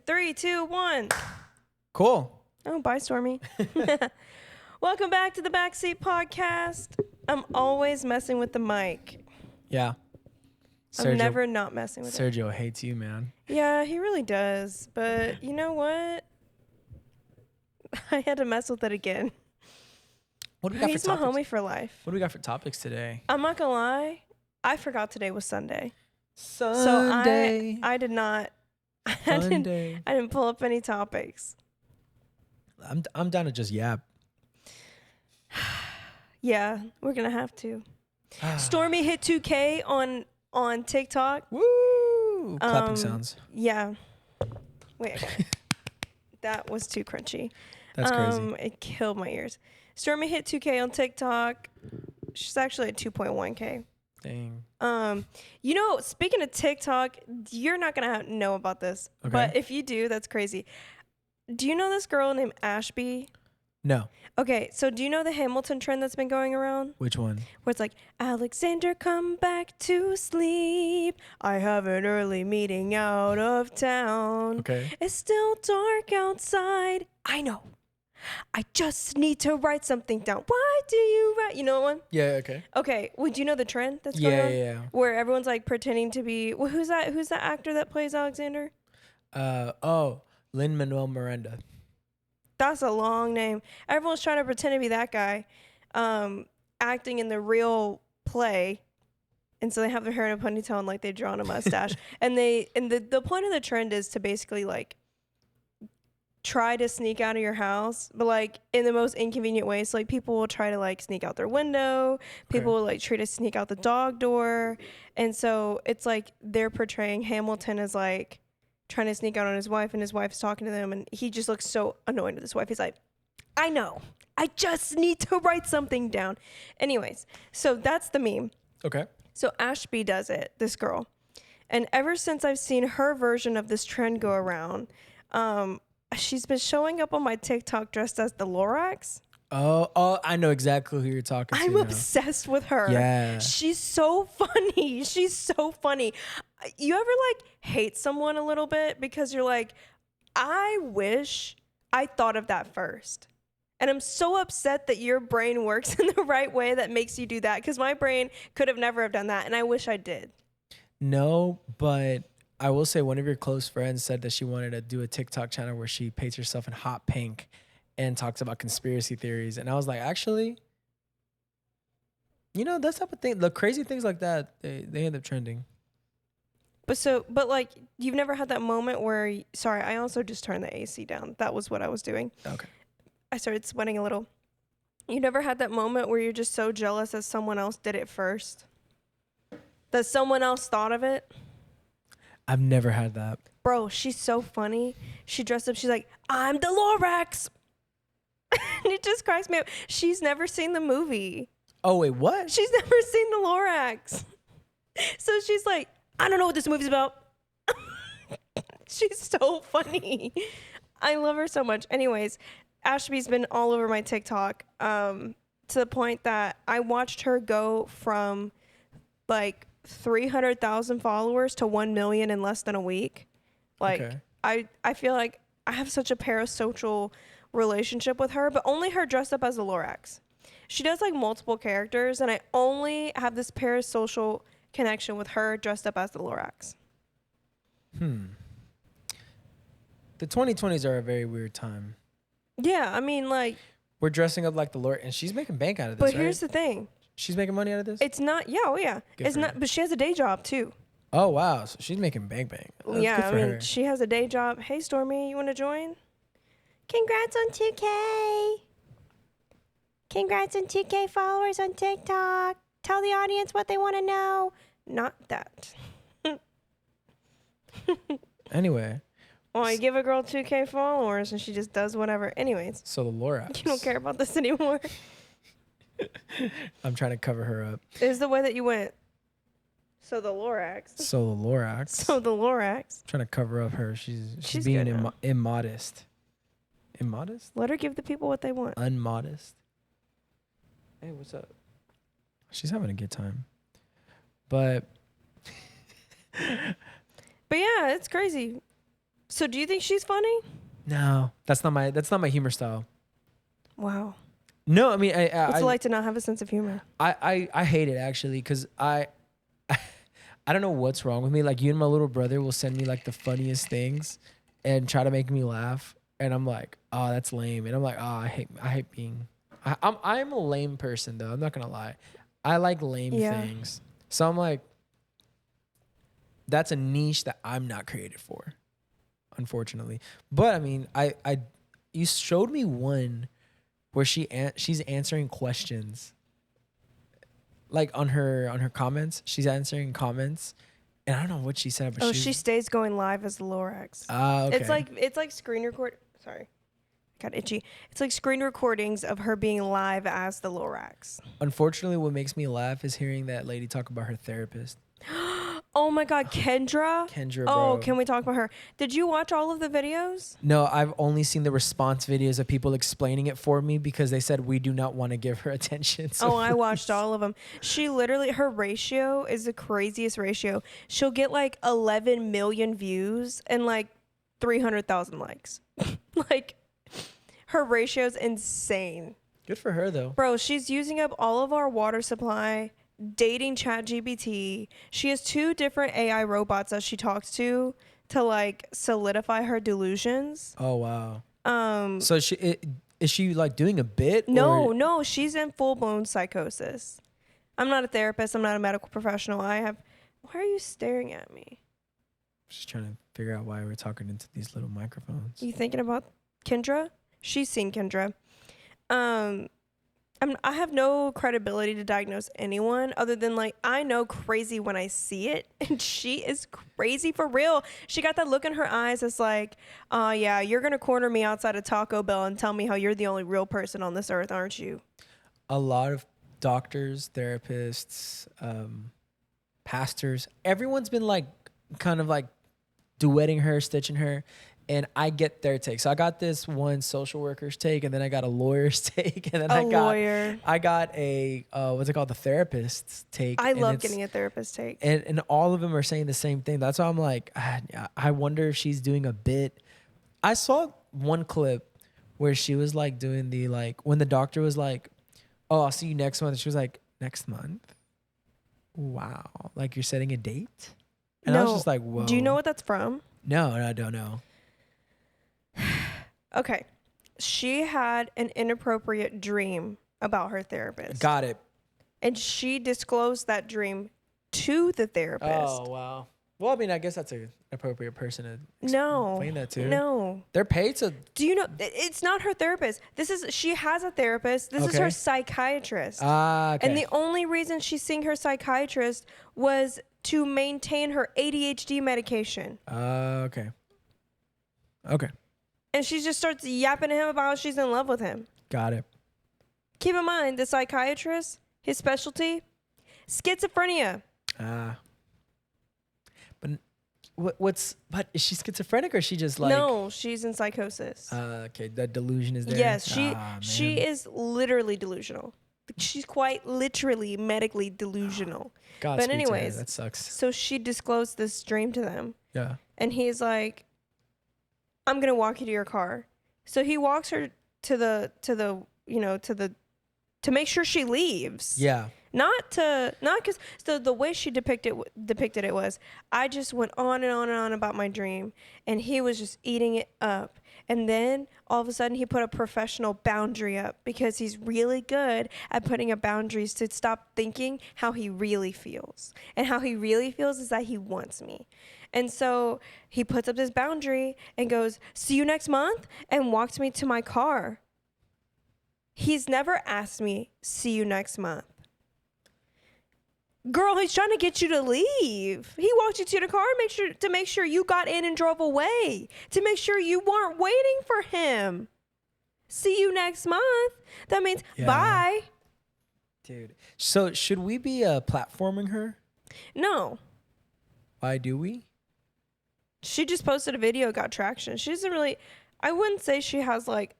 3, 2, 1. Cool. Oh, bye, Stormy. Welcome back to the Backseat podcast. I'm always messing with the mic. Yeah. I'm never not messing with it. Sergio hates you, man. Yeah, he really does. But you know what? I had to mess with it again. What do we got He's for my topics? homie for life. What do we got for topics today? I'm not gonna lie. I forgot today was Sunday. Sunday. So I did not. I Sunday. didn't pull up any topics. I'm down to just yap. Yeah, we're gonna have to. Stormy hit 2K on TikTok. Woo! Clapping sounds. Yeah. Wait. That was too crunchy. That's crazy. It killed my ears. Stormy hit 2K on TikTok. She's actually at 2.1K. Dang. You know, speaking of TikTok, you're not gonna know about this, Okay. but if you do, that's crazy. Do you know this girl named Ashby? No. Okay, so do you know the Hamilton trend that's been going around? Which one? Where it's like, Alexander, come back to sleep. I have an early meeting out of town. Okay. It's still dark outside. I know. I just need to write something down. Why do you write? You know one? Yeah. Okay. Okay. Well, do you know the trend that's going on? Yeah. Where everyone's like pretending to be. Well, who's that? Who's that actor that plays Alexander? Lin-Manuel Miranda. That's a long name. Everyone's trying to pretend to be that guy, acting in the real play, and so they have their hair in a ponytail and like they draw on a mustache. and the point of the trend is to basically like try to sneak out of your house, but like in the most inconvenient ways. So, like people will try to like sneak out their window. People will like try to sneak out the dog door, and so it's like they're portraying Hamilton as like trying to sneak out on his wife, and his wife's talking to them, and he just looks so annoyed with his wife. He's like, I know. I just need to write something down. Anyways, so that's the meme. Okay. So Ashby does it, this girl. And ever since I've seen her version of this trend go around, she's been showing up on my TikTok dressed as the Lorax. Oh, I know exactly who you're talking to. I'm now. obsessed with her. Yeah. She's so funny. She's so funny. You ever like hate someone a little bit because you're like, I wish I thought of that first. And I'm so upset that your brain works in the right way that makes you do that, because my brain could have never have done that, and I wish I did. No, but I will say one of your close friends said that she wanted to do a TikTok channel where she paints herself in hot pink and talks about conspiracy theories. And I was like, actually, that type of thing, the crazy things like that, they end up trending. But like, you've never had that moment where, sorry, I also just turned the AC down. That was what I was doing. Okay. I started sweating a little. You never had that moment where you're just so jealous that someone else did it first? That someone else thought of it? I've never had that. Bro, she's so funny. She dressed up. She's like, I'm the Lorax. And it just cracks me up. She's never seen the movie. Oh, wait, what? She's never seen the Lorax. So she's like, I don't know what this movie's about. She's so funny. I love her so much. Anyways, Ashby's been all over my TikTok, to the point that I watched her go from like 300,000 followers to 1 million in less than a week. Like, okay. I feel like I have such a parasocial relationship with her, but only her dressed up as the Lorax. She does like multiple characters, and I only have this parasocial connection with her dressed up as the Lorax. The 2020s are a very weird time. Yeah, I mean, like, we're dressing up like the Lord, and she's making bank out of this. But right? here's the thing. She's making money out of this? It's not, yeah, oh yeah. Good it's for not, her. but she has a day job too. Oh, wow. So she's making bank. That's yeah, good for her. she has a day job. Hey, Stormy, you want to join? Congrats on 2K. Congrats on 2K followers on TikTok. Tell the audience what they want to know. Not that. Anyway. Well, you give a girl 2K followers and she just does whatever. Anyways. So the Lorax. You don't care about this anymore. I'm trying to cover her up. Is the way that you went. So the Lorax. So the Lorax. So the Lorax. Trying to cover up her. She's being immodest. Immodest? Let her give the people what they want. Unmodest. Hey, what's up? She's having a good time. But yeah, it's crazy. So do you think she's funny? No, that's not my humor style. Wow. No, I mean, What's it like to not have a sense of humor? I hate it actually because I don't know what's wrong with me. Like you and my little brother will send me like the funniest things and try to make me laugh, and I'm like, oh, that's lame, and I'm like, oh, I hate being. I'm a lame person though. I'm not gonna lie. I like lame things, so I'm like, that's a niche that I'm not created for, unfortunately. But I mean, you showed me one where she's answering questions. Like on her comments, she's answering comments, and I don't know what she said. But she stays going live as the Lorax. Okay. It's like screen record. Sorry, I got itchy. It's like screen recordings of her being live as the Lorax. Unfortunately, what makes me laugh is hearing that lady talk about her therapist. Oh my God, Kendra. Kendra, Oh, bro. can we talk about her? Did you watch all of the videos? No, I've only seen the response videos of people explaining it for me because they said we do not want to give her attention. So I watched all of them. She literally, her ratio is the craziest ratio. She'll get like 11 million views and like 300,000 likes. Like, her ratio is insane. Good for her though. Bro, she's using up all of our water supply, dating ChatGPT. She has 2 different AI robots that she talks to like solidify her delusions. Oh wow. So is she like doing a bit? No, she's in full blown psychosis. I'm not a therapist. I'm not a medical professional. Why are you staring at me? Just trying to figure out why we're talking into these little microphones. You thinking about Kendra? She's seen Kendra. I have no credibility to diagnose anyone other than like I know crazy when I see it, and she is crazy for real. She got that look in her eyes that's like, yeah, you're gonna corner me outside of Taco Bell and tell me how you're the only real person on this earth, aren't you? A lot of doctors, therapists, pastors, everyone's been like kind of like duetting her, stitching her. And I get their take. So I got this one social worker's take, and then I got a lawyer's take, and then I got a what's it called, the therapist's take. I love getting a therapist's take. And all of them are saying the same thing. That's why I'm like, I wonder if she's doing a bit. I saw one clip where she was like doing the like when the doctor was like, "Oh, I'll see you next month." She was like, "Next month? Wow! Like you're setting a date?" And I was just like, "Whoa!" Do you know what that's from? No, I don't know. Okay. She had an inappropriate dream about her therapist. Got it. And she disclosed that dream to the therapist. Oh, wow. Well, I mean, I guess that's an appropriate person to explain that to. No. They're paid to. Do you know? It's not her therapist. She has a therapist. This is her psychiatrist. Okay. And the only reason she's seeing her psychiatrist was to maintain her ADHD medication. Okay. And she just starts yapping to him about how she's in love with him. Got it. Keep in mind, the psychiatrist, his specialty, schizophrenia. But but is she schizophrenic or is she just like? No, she's in psychosis. Okay, that delusion is there. Yes, she is literally delusional. She's quite literally medically delusional. God, but anyways, that sucks. So she disclosed this dream to them. Yeah. And he's like, I'm gonna walk you to your car. So he walks her to make sure she leaves. Yeah. Not because the way she depicted it was, I just went on and on and on about my dream, and he was just eating it up. And then all of a sudden he put a professional boundary up because he's really good at putting up boundaries to stop thinking how he really feels. And how he really feels is that he wants me. And so he puts up this boundary and goes, "See you next month," and walks me to my car. He's never asked me, "See you next month." Girl, he's trying to get you to leave. He walked you to the car to make sure you got in and drove away, to make sure you weren't waiting for him. See you next month. That means bye. Dude. So should we be platforming her? No. Why do we? She just posted a video, got traction. She doesn't really, I wouldn't say she has like,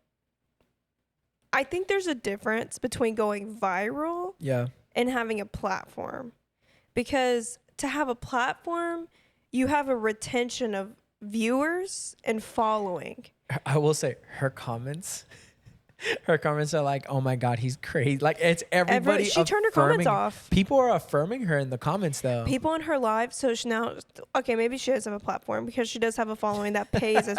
I think there's a difference between going viral and having a platform. Because to have a platform, you have a retention of viewers and following. I will say her comments. Her comments are like, "Oh my God, he's crazy!" Like it's everybody. She turned her comments affirming- off. People are affirming her in the comments, though. People in her live, so she now, okay, maybe she does have a platform because she does have a following that pays us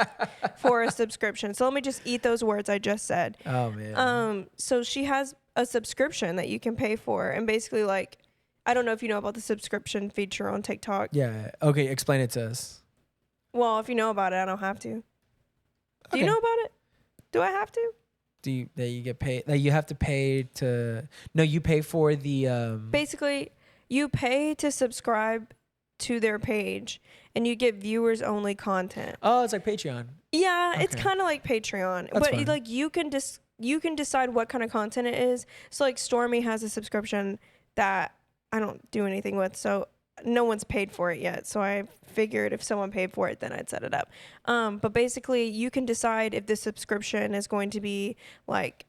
for a subscription. So let me just eat those words I just said. Oh man. So she has a subscription that you can pay for, and basically, like, I don't know if you know about the subscription feature on TikTok. Yeah. Okay. Explain it to us. Well, if you know about it, I don't have to. Do Okay. you know about it? Do I have to? That you get paid? That you have to pay to? No, you pay for the. Basically, you pay to subscribe to their page, and you get viewers only content. Oh, it's like Patreon. Yeah, it's Okay. kind of like Patreon, That's but fine. like you can decide what kind of content it is. So like Stormy has a subscription that I don't do anything with, so no one's paid for it yet. So I figured if someone paid for it, then I'd set it up. But basically, you can decide if the subscription is going to be like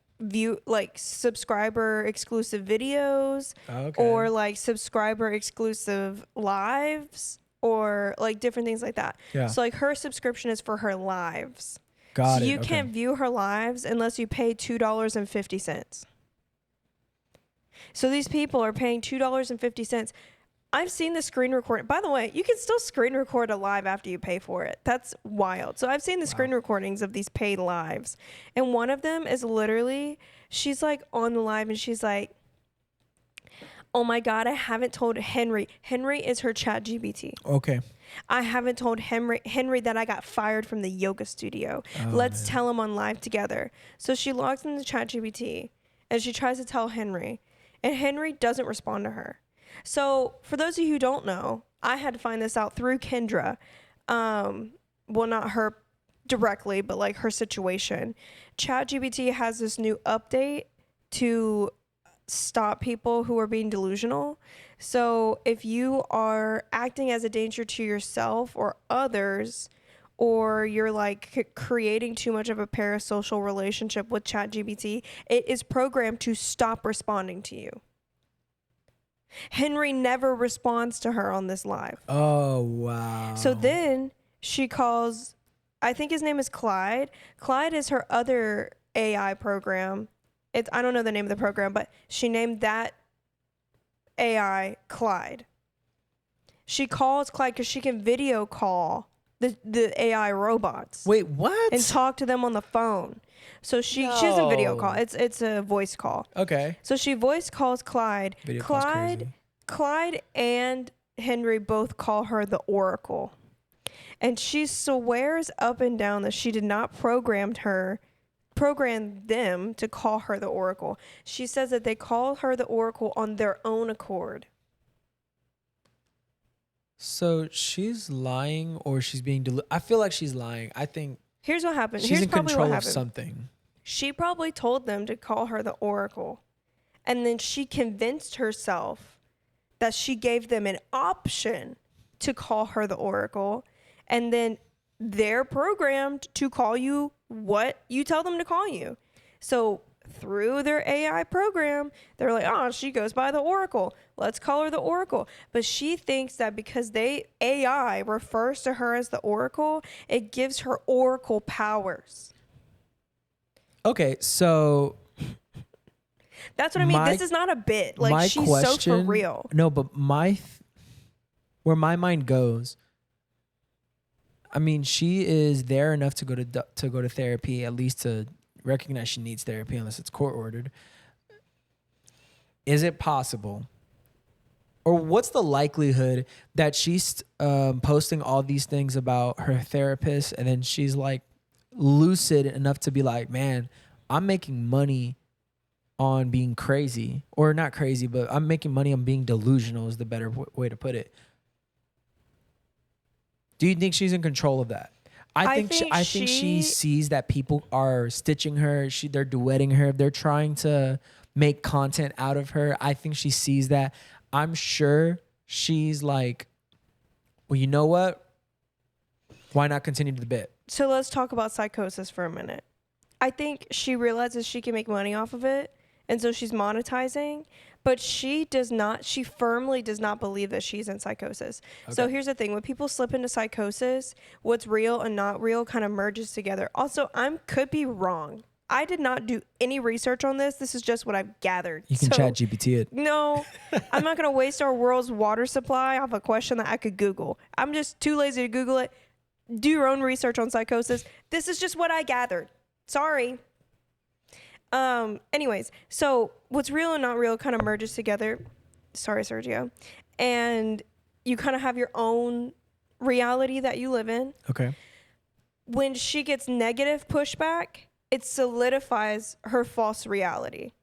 subscriber exclusive videos, Okay. or like subscriber exclusive lives, or like different things like that. Yeah. So like her subscription is for her lives. Got So it. you Okay. can't view her lives unless you pay $2.50. So these people are paying $2.50. I've seen the screen record. By the way, you can still screen record a live after you pay for it. That's wild. So I've seen the screen recordings of these paid lives. And one of them is literally, she's like on the live and she's like, "Oh my God, I haven't told Henry." Henry is her chat GBT. Okay. "I haven't told Henry that I got fired from the yoga studio. Oh, Let's man. tell him on live together." So she logs into ChatGPT and she tries to tell Henry, and Henry doesn't respond to her. So for those of you who don't know, I had to find this out through Kendra. Well, not her directly, but like her situation. ChatGPT has this new update to stop people who are being delusional. So if you are acting as a danger to yourself or others, or you're like creating too much of a parasocial relationship with ChatGPT, it is programmed to stop responding to you. Henry never responds to her on this live. Oh wow. So then she calls, I think his name is Clyde. Clyde is her other AI program. I don't know the name of the program, but she named that AI Clyde. She calls Clyde because she can video call the AI robots. Wait, what? And talk to them on the phone. So she doesn't video call. No. It's a voice call. Okay. So she voice calls Clyde. Video call's crazy. Clyde and Henry both call her the Oracle. And she swears up and down that she did not program them to call her the Oracle. She says that they call her the Oracle on their own accord. So she's lying, or she's being I feel like she's lying. I think Here's what happened. she's Here's in probably control what of happened. something. She probably told them to call her the Oracle. And then she convinced herself that she gave them an option to call her the Oracle. And then they're programmed to call you what you tell them to call you. So through their AI program, they're like, "Oh, she goes by the Oracle. Let's call her the Oracle." But she thinks that because AI refers to her as the Oracle, it gives her Oracle powers. Okay, so That's what I mean. My- This is not a bit. Like, my she's question, so for real. No, but where my mind goes, I mean, she is there enough to go to therapy, at least to recognize she needs therapy, unless it's court ordered. Is it possible, or what's the likelihood that she's posting all these things about her therapist, and then she's like lucid enough to be like, "Man, I'm making money on being crazy," or not crazy, but I'm making money on being delusional is the better way to put it. Do you think she's in control of that? I think she sees that people are stitching her. They're duetting her. They're trying to make content out of her. I think she sees that. I'm sure she's like, "Well, you know what? Why not continue the bit?" So let's talk about psychosis for a minute. I think she realizes she can make money off of it, and so she's monetizing. But she does not, she firmly does not believe that she's in psychosis. Okay. So here's the thing. When people slip into psychosis, what's real and not real kind of merges together. Also, could be wrong. I did not do any research on this. This is just what I've gathered. You can chat GPT it. No, I'm not going to waste our world's water supply off a question that I could Google. I'm just too lazy to Google it. Do your own research on psychosis. This is just what I gathered. Sorry. Anyways, so what's real and not real kind of merges together. Sorry, Sergio. And you kind of have your own reality that you live in. Okay. When she gets negative pushback, it solidifies her false reality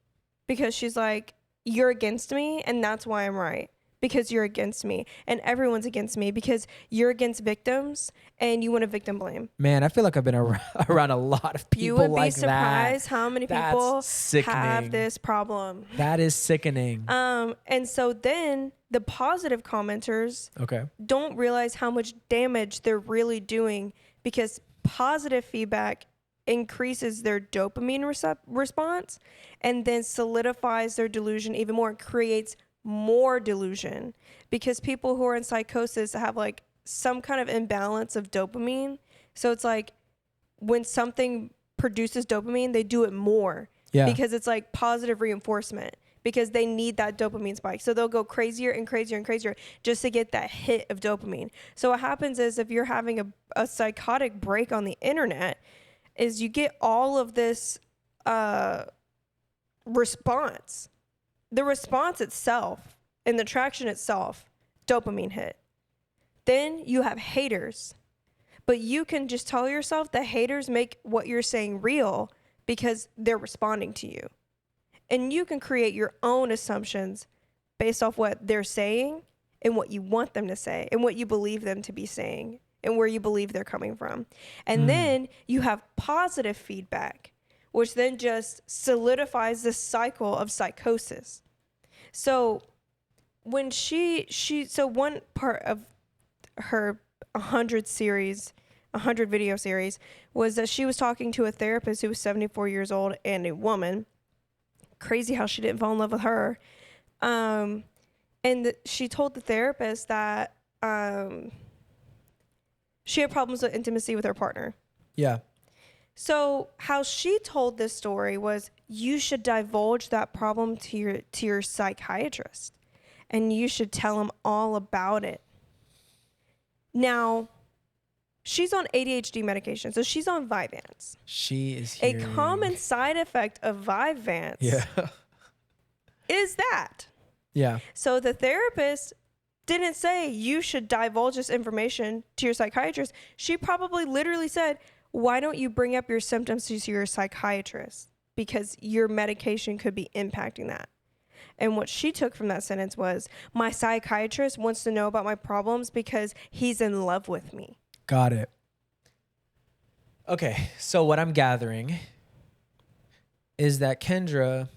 because she's like, you're against me and that's why I'm right. Because you're against me and everyone's against me because you're against victims and you want to victim blame. Man, I feel like I've been around a lot of people like that. You would be surprised how many people have this problem. That is sickening. And so then the positive commenters don't realize how much damage they're really doing because positive feedback increases their dopamine response and then solidifies their delusion even more and creates more delusion because people who are in psychosis have like some kind of imbalance of dopamine. So it's like when something produces dopamine, they do it more because it's like positive reinforcement because they need that dopamine spike. So they'll go crazier and crazier and crazier just to get that hit of dopamine. So what happens is if you're having a psychotic break on the internet is you get all of this response. The response itself and the traction itself, dopamine hit. Then you have haters. But you can just tell yourself that haters make what you're saying real because they're responding to you. And you can create your own assumptions based off what they're saying and what you want them to say and what you believe them to be saying and where you believe they're coming from. And then you have positive feedback, which then just solidifies this cycle of psychosis. So when so one part of her 100 video series was that she was talking to a therapist who was 74 years old and a woman. Crazy how she didn't fall in love with her. She told the therapist that she had problems with intimacy with her partner. Yeah. So how she told this story was you should divulge that problem to your psychiatrist and you should tell him all about it. Now, she's on ADHD medication, so she's on Vyvanse. She is a common side effect of Vyvanse is that. Yeah. So the therapist didn't say you should divulge this information to your psychiatrist. She probably literally said, why don't you bring up your symptoms to your psychiatrist? Because your medication could be impacting that. And what she took from that sentence was, my psychiatrist wants to know about my problems because he's in love with me. Got it. Okay, so what I'm gathering is that Kendra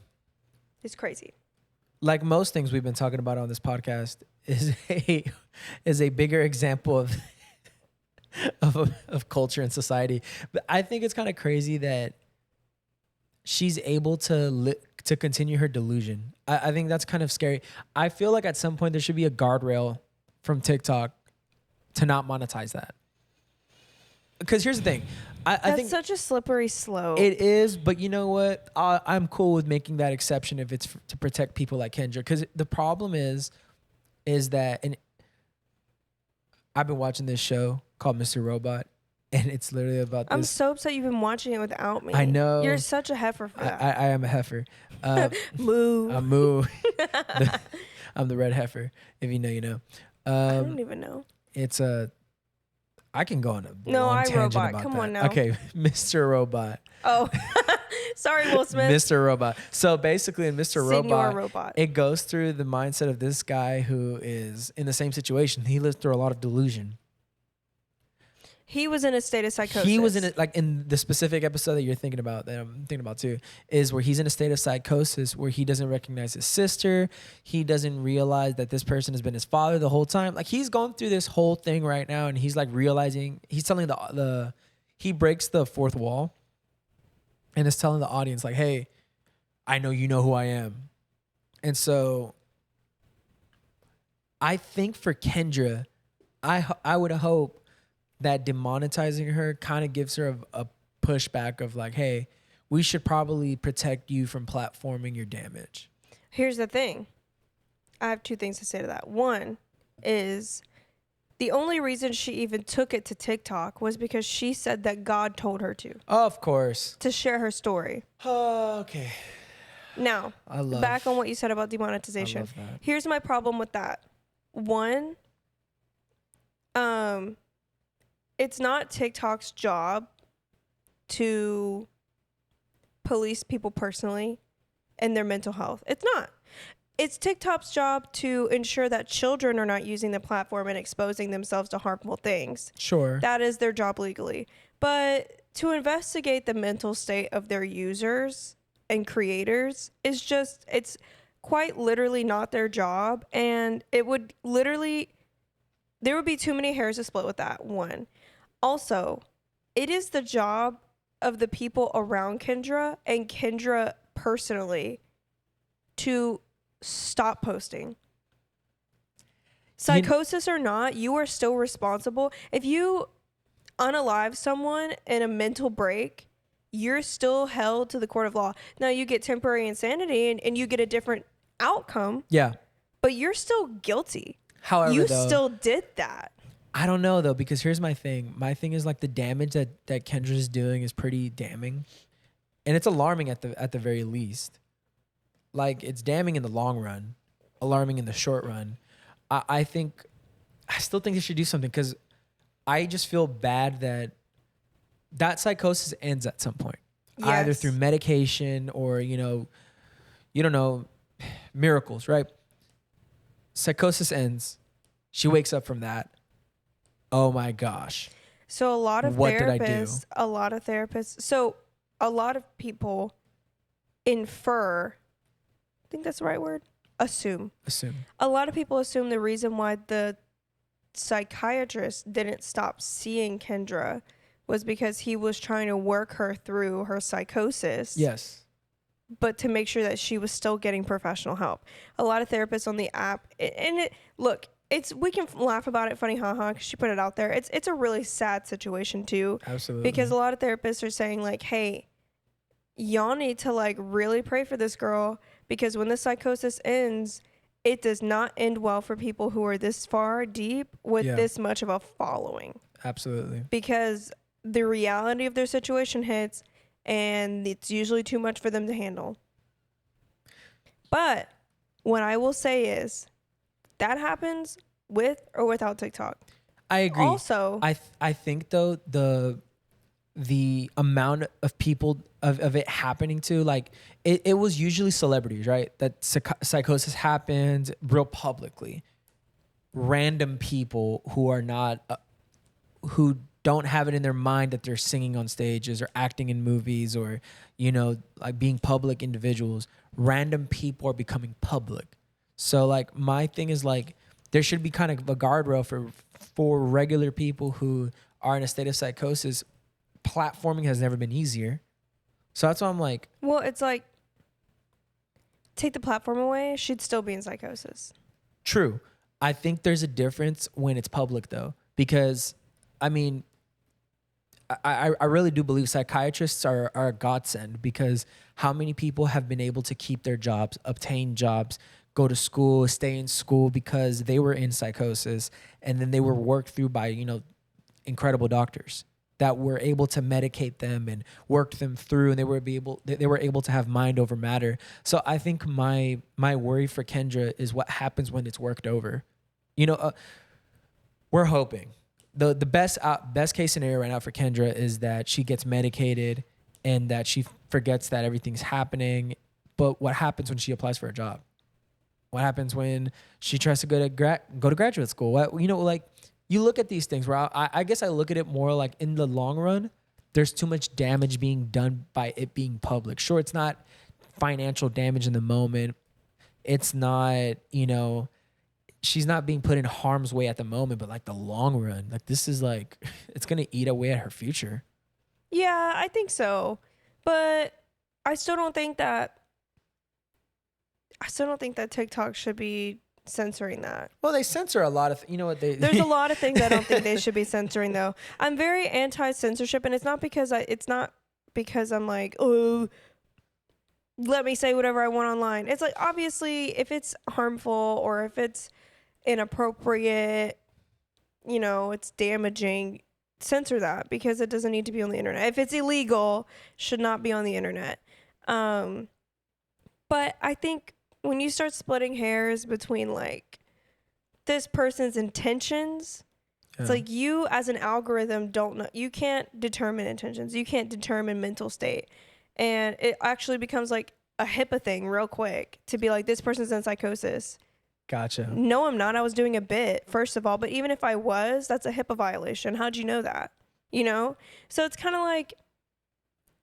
is crazy. Like most things we've been talking about on this podcast, is a bigger example of culture and society. But I think it's kind of crazy that she's able to continue her delusion. I think that's kind of scary. I feel like at some point there should be a guardrail from TikTok to not monetize that. Because here's the thing. I think such a slippery slope. It is, but you know what? I'm cool with making that exception if it's to protect people like Kendra. Because the problem is that, and I've been watching this show called Mr. Robot, and it's literally about this. I'm so upset you've been watching it without me. I know. You're such a heifer for that. I am a heifer. Moo. I'm Moo. I'm the red heifer. If you know, you know. I don't even know. It's a... I can go on a long tangent Robot. about Come that. on now. Okay, Mr. Robot. Oh, sorry, Will Smith. Mr. Robot. So basically in Mr. Robot, it goes through the mindset of this guy who is in the same situation. He lives through a lot of delusion. He was in a state of psychosis. He was in the specific episode that you're thinking about, that I'm thinking about too, is where he's in a state of psychosis where he doesn't recognize his sister. He doesn't realize that this person has been his father the whole time. Like, he's going through this whole thing right now, and he's like realizing, he's telling he breaks the fourth wall and is telling the audience like, hey, I know you know who I am. And so I think for Kendra, I would hope that demonetizing her kind of gives her a pushback of like, hey, we should probably protect you from platforming your damage. Here's the thing. I have two things to say to that. One is the only reason she even took it to TikTok was because she said that God told her Of course. to share her story. Okay. Now, back on what you said about demonetization. I love that. Here's my problem with that. One, it's not TikTok's job to police people personally and their mental health. It's not. It's TikTok's job to ensure that children are not using the platform and exposing themselves to harmful things. Sure. That is their job legally. But to investigate the mental state of their users and creators is just, it's quite literally not their job. And it would literally, there would be too many hairs to split with that, one. Also, it is the job of the people around Kendra and Kendra personally to stop posting. Psychosis or not, you are still responsible. If you unalive someone in a mental break, you're still held to the court of law. Now you get temporary insanity and you get a different outcome. Yeah. But you're still guilty. However, you though, still did that. I don't know though, because here's my thing. My thing is like the damage that Kendra's doing is pretty damning. And it's alarming at the very least. Like it's damning in the long run, alarming in the short run. I still think they should do something because I just feel bad that psychosis ends at some point. Yes. Either through medication or, you don't know, miracles, right? Psychosis ends. She wakes up from that. Oh my gosh. So a lot of therapists, so a lot of people infer, I think that's the right word, assume. A lot of people assume the reason why the psychiatrist didn't stop seeing Kendra was because he was trying to work her through her psychosis. Yes. But to make sure that she was still getting professional help. A lot of therapists on the app, we can laugh about it, funny haha, because she put it out there. It's a really sad situation too. Absolutely. Because a lot of therapists are saying like, hey, y'all need to like really pray for this girl, because when the psychosis ends, it does not end well for people who are this far deep with this much of a following. Absolutely. Because the reality of their situation hits and it's usually too much for them to handle. But what I will say is that happens with or without TikTok. I agree. Also, I think though the amount of people of it happening to, like it was usually celebrities, right? That psychosis happened real publicly. Random people who are not who don't have it in their mind that they're singing on stages or acting in movies or, like being public individuals. Random people are becoming public. So like my thing is like there should be kind of a guardrail for regular people who are in a state of psychosis. Platforming has never been easier. So that's why I'm like, well, it's like take the platform away, she'd still be in psychosis. True. I think there's a difference when it's public though, because I mean, I really do believe psychiatrists are a godsend, because how many people have been able to keep their jobs, obtain jobs, go to school, stay in school because they were in psychosis, and then they were worked through by, incredible doctors that were able to medicate them and work them through, and they were able to have mind over matter. So I think my worry for Kendra is what happens when it's worked over. We're hoping. The best case scenario right now for Kendra is that she gets medicated and that she forgets that everything's happening. But what happens when she applies for a job? What happens when she tries to go to graduate school? You look at these things where I guess I look at it more like in the long run, there's too much damage being done by it being public. Sure, it's not financial damage in the moment. It's not, she's not being put in harm's way at the moment, but like the long run, like this is like, it's going to eat away at her future. Yeah, I think so. But I still don't think that, I still don't think that TikTok should be censoring that. Well, they censor a lot of, you know what they. There's a lot of things I don't think they should be censoring though. I'm very anti-censorship, and it's not because I'm like, oh, let me say whatever I want online. It's like, obviously, if it's harmful or if it's inappropriate, you know, it's damaging, censor that, because it doesn't need to be on the internet. If it's illegal, should not be on the internet. But I think when you start splitting hairs between like this person's intentions, it's like you as an algorithm don't know. You can't determine intentions. You can't determine mental state. And it actually becomes like a HIPAA thing real quick to be like, this person's in psychosis. Gotcha. No, I'm not. I was doing a bit, first of all. But even if I was, that's a HIPAA violation. How'd you know that? You know? So it's kind of like,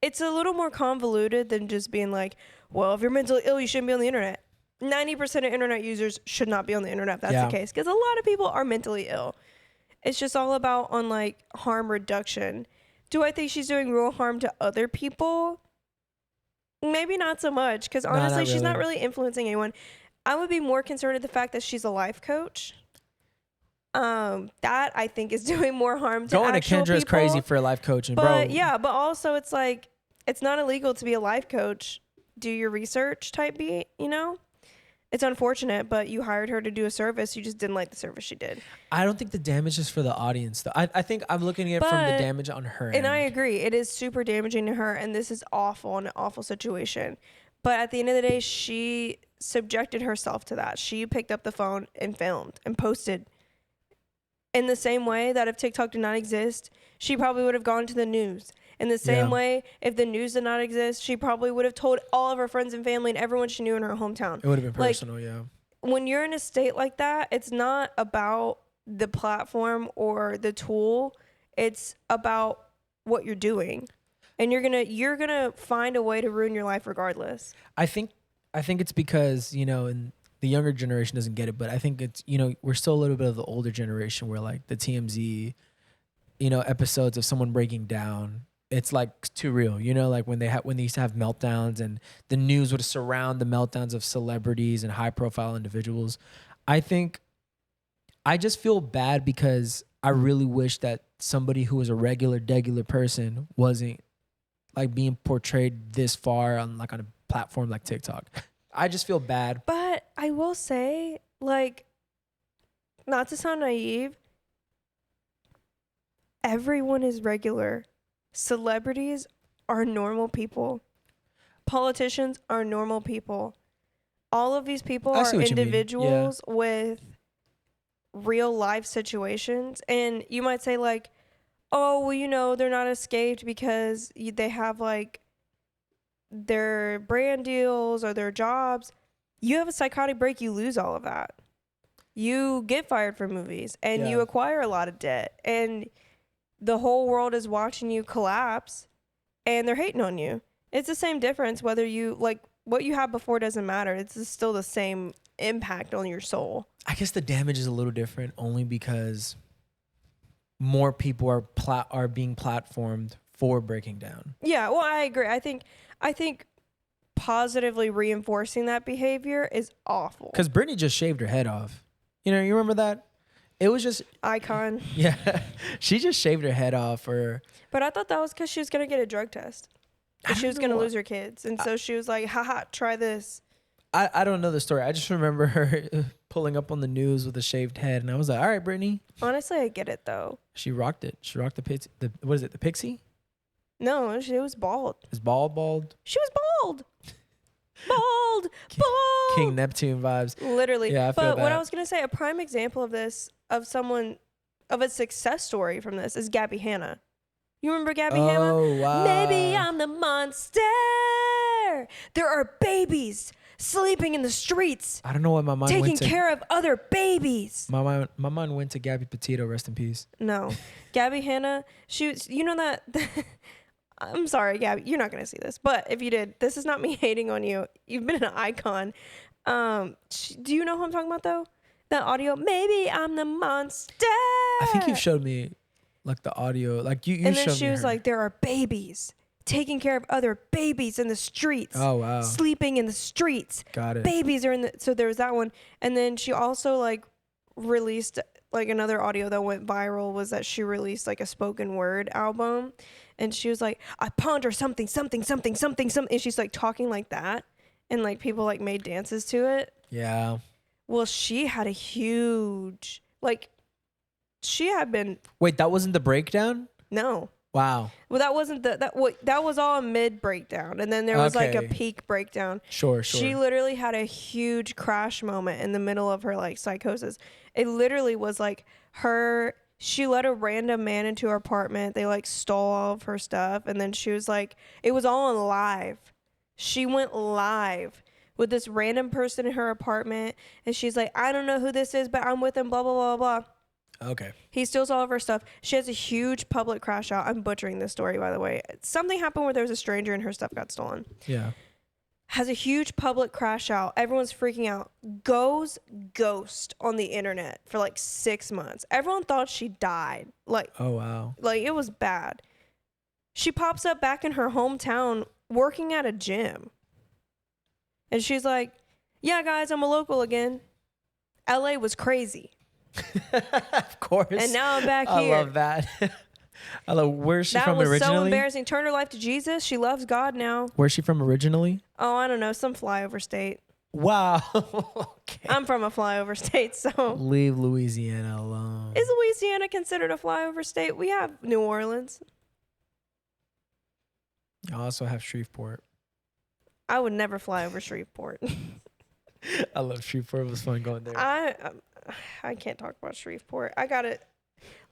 it's a little more convoluted than just being like, well, if you're mentally ill, you shouldn't be on the internet. 90% of internet users should not be on the internet if that's the case. Because a lot of people are mentally ill. It's just all about on like harm reduction. Do I think she's doing real harm to other people? Maybe not so much. Because honestly, she's not really influencing anyone. I would be more concerned with the fact that she's a life coach. That I think is doing more harm to going to actual Kendra's people. crazy for life coaching, But bro. yeah, but also it's like, it's not illegal to be a life coach. Do your research type beat, you know? It's unfortunate, but you hired her to do a service. You just didn't like the service she did. I don't think the damage is for the audience, though. I think I'm looking at it from the damage on her end. And I agree. It is super damaging to her, and this is awful, an awful situation. But at the end of the day, she subjected herself to that. She picked up the phone and filmed and posted. In the same way that if TikTok did not exist, she probably would have gone to the news. In the same way, if the news did not exist, she probably would have told all of her friends and family and everyone she knew in her hometown. It would have been personal, yeah. When you're in a state like that, it's not about the platform or the tool. It's about what you're doing. And you're gonna find a way to ruin your life regardless. I think it's because, you know, and the younger generation doesn't get it, but I think it's, you know, we're still a little bit of the older generation where like the TMZ, you know, episodes of someone breaking down, it's like too real, you know, like when they used to have meltdowns and the news would surround the meltdowns of celebrities and high profile individuals. I just feel bad because I really wish that somebody who was a degular person wasn't like being portrayed this far on a platform like TikTok. I just feel bad. But I will say, like, not to sound naive, everyone is regular. Celebrities are normal people. Politicians are normal people. All of these people are individuals with real life situations. And you might say like, oh, well, you know, they're not escaped because they have like their brand deals or their jobs. You have a psychotic break, you lose all of that. You get fired from movies and you acquire a lot of debt. And the whole world is watching you collapse and they're hating on you. It's the same difference whether you like what you have before doesn't matter. It's still the same impact on your soul. I guess the damage is a little different only because more people are being platformed for breaking down. Yeah, well, I agree. I think positively reinforcing that behavior is awful. Because Britney just shaved her head off. You know, you remember that? It was just icon. Yeah, she just shaved her head off. But I thought that was because she was gonna get a drug test. She was gonna lose her kids, and so she was like, "Haha, try this." I don't know the story. I just remember her pulling up on the news with a shaved head, and I was like, "All right, Britney." Honestly, I get it though. She rocked it. She rocked the what is it? The pixie? No, she was bald. Is bald? She was bald. Bald. King Neptune vibes. Literally. Yeah, I feel but that. What I was gonna say, a prime example of this, of a success story from this, is Gabby Hanna. You remember Gabby Hanna? Oh, wow. Maybe I'm the monster. There are babies sleeping in the streets. I don't know what my mind went to. Taking care of other babies. My mind went to Gabby Petito, rest in peace. No. Gabby Hanna, she was, you know that... I'm sorry, Gabby, you're not going to see this. But if you did, this is not me hating on you. You've been an icon. Do you know who I'm talking about, though? That audio, maybe I'm the monster. I think you've showed me, like, the audio. Like, you and then showed she me was her. like, there are babies taking care of other babies in the streets. Oh, wow. Sleeping in the streets. Got it. Babies are in the, so there was that one. And then she also like released like another audio that went viral was that she released like a spoken word album. And she was like, I ponder something. And she's like talking like that. And like people like made dances to it. Yeah. Well, she had a huge, like, she had been. Wait, that wasn't the breakdown? No. Wow. Well, that wasn't that was all a mid breakdown. And then there was like a peak breakdown. Sure. She literally had a huge crash moment in the middle of her like psychosis. It literally was like she let a random man into her apartment. They like stole all of her stuff. And then she was like, it was all on live. She went live with this random person in her apartment. And she's like, I don't know who this is, but I'm with him, blah, blah, blah, blah. Okay. He steals all of her stuff. She has a huge public crash out. I'm butchering this story, by the way. Something happened where there was a stranger and her stuff got stolen. Yeah. Has a huge public crash out. Everyone's freaking out. Goes ghost on the internet for like 6 months. Everyone thought she died. Like, oh, wow. Like, it was bad. She pops up back in her hometown working at a gym. And she's like, yeah, guys, I'm a local again. LA was crazy. Of course. And now I'm back here. I love that. I love. Where's she from originally? That was so embarrassing. Turned her life to Jesus. She loves God now. Where's she from originally? Oh, I don't know. Some flyover state. Wow. Okay. I'm from a flyover state, so. Leave Louisiana alone. Is Louisiana considered a flyover state? We have New Orleans. You also have Shreveport. I would never fly over Shreveport. I love Shreveport. It was fun going there. I can't talk about Shreveport. I got it.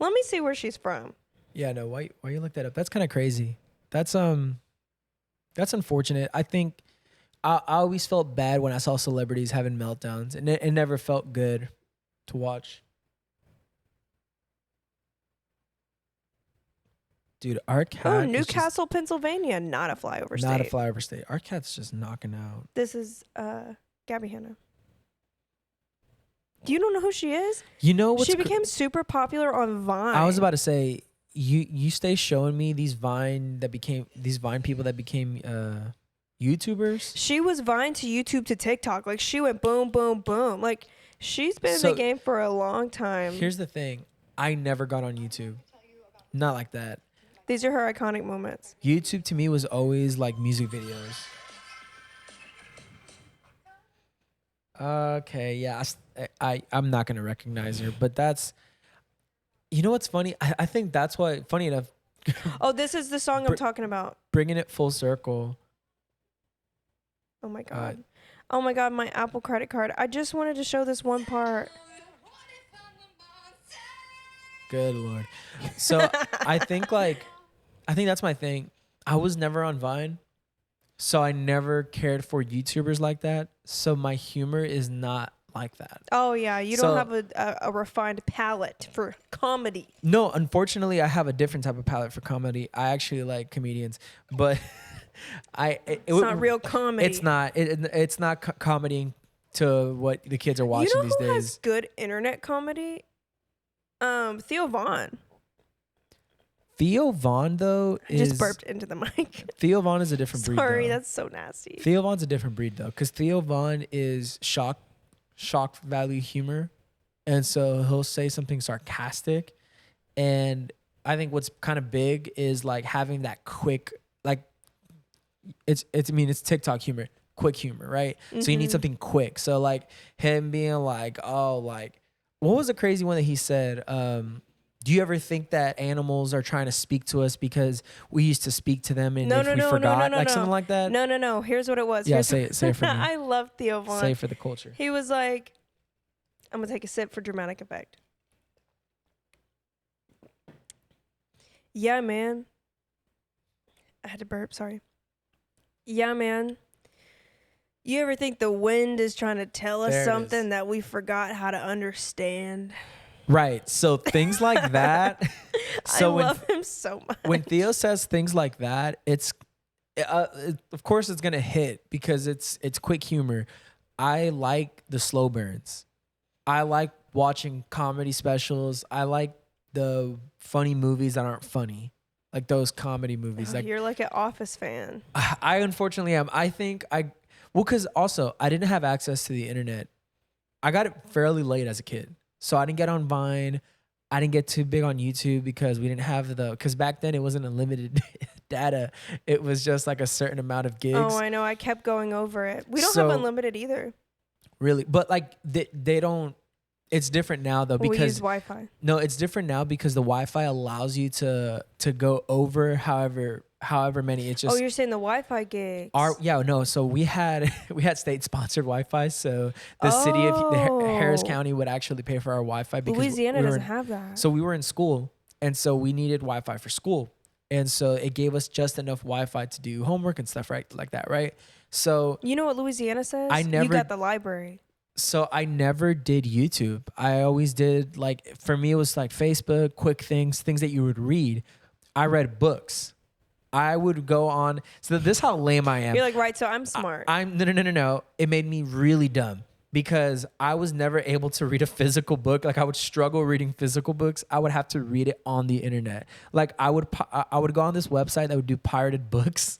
Let me see where she's from. Yeah, no. Why you look that up? That's kind of crazy. That's unfortunate. I think I always felt bad when I saw celebrities having meltdowns, and it never felt good to watch. Dude, our cat. Oh, Newcastle, Pennsylvania, not a flyover state. Not a flyover state. Our cat's just knocking out. This is Gabby Hanna. Do you don't know who she is? You know what? She became super popular on Vine. I was about to say you stay showing me these Vine people that became YouTubers. She was Vine to YouTube to TikTok. Like she went boom, boom, boom. Like she's been in the game for a long time. Here's the thing. I never got on YouTube. Not like that. These are her iconic moments. YouTube to me was always like music videos. Okay, yeah. I'm not going to recognize her, but that's... You know what's funny? I think that's why... Funny enough... Oh, this is the song I'm talking about. Bringing it full circle. Oh, my God. Oh, my God, my Apple credit card. I just wanted to show this one part. Good Lord. So, I think that's my thing. I was never on Vine, so I never cared for YouTubers like that. So my humor is not like that. Oh yeah, you don't have a refined palate for comedy. No, unfortunately, I have a different type of palate for comedy. I actually like comedians, but it's not real comedy. It's not. It's not comedy to what the kids are watching these days. You know who has good internet comedy? Theo Von. Theo Von, though, is... just burped into the mic. Theo Von is a different breed, Sorry, though. that's so nasty. Theo Von's a different breed, though, because Theo Von is shock value humor. And so he'll say something sarcastic. And I think what's kind of big is, like, having that quick, like, it's TikTok humor, quick humor, right? Mm-hmm. So you need something quick. So, like, him being like, oh, like, what was the crazy one that he said? Do you ever think that animals are trying to speak to us because we used to speak to them and we forgot? Something like that? No. Here's what it was. Yeah, say it for me. I love Theo Von. Say it for the culture. He was like, I'm going to take a sip for dramatic effect. Yeah, man. I had to burp, sorry. Yeah, man. You ever think the wind is trying to tell us something that we forgot how to understand? Right. So things like that. So I love him so much. When Theo says things like that, of course it's gonna hit because it's quick humor. I like the slow burns. I like watching comedy specials. I like the funny movies that aren't funny. like those comedy movies. Oh, Like you're like an Office fan. I unfortunately am. I think because also I didn't have access to the internet. I got it fairly late as a kid. So I didn't get on Vine. I didn't get too big on YouTube because we didn't have because back then it wasn't unlimited data. It was just like a certain amount of gigs. Oh, I know. I kept going over it. We don't have unlimited either. Really? But like they don't, it's different now though because we use Wi-Fi. No, it's different now because the Wi-Fi allows you to go over however many. It's just you're saying the Wi-Fi gigs. So we had state sponsored Wi-Fi, so the city of Harris County would actually pay for our Wi-Fi because Louisiana doesn't have that. So we were in school, and so we needed Wi-Fi for school, and so it gave us just enough Wi-Fi to do homework and stuff like that, right? So you know what Louisiana says? You got the library. So I never did YouTube. I always did, like, for me it was like Facebook, quick things that you would read. I read books. I would go on. So this is how lame I am. You're like, right, so I'm smart. No. It made me really dumb because I was never able to read a physical book. Like I would struggle reading physical books. I would have to read it on the internet. Like I would go on this website that would do pirated books.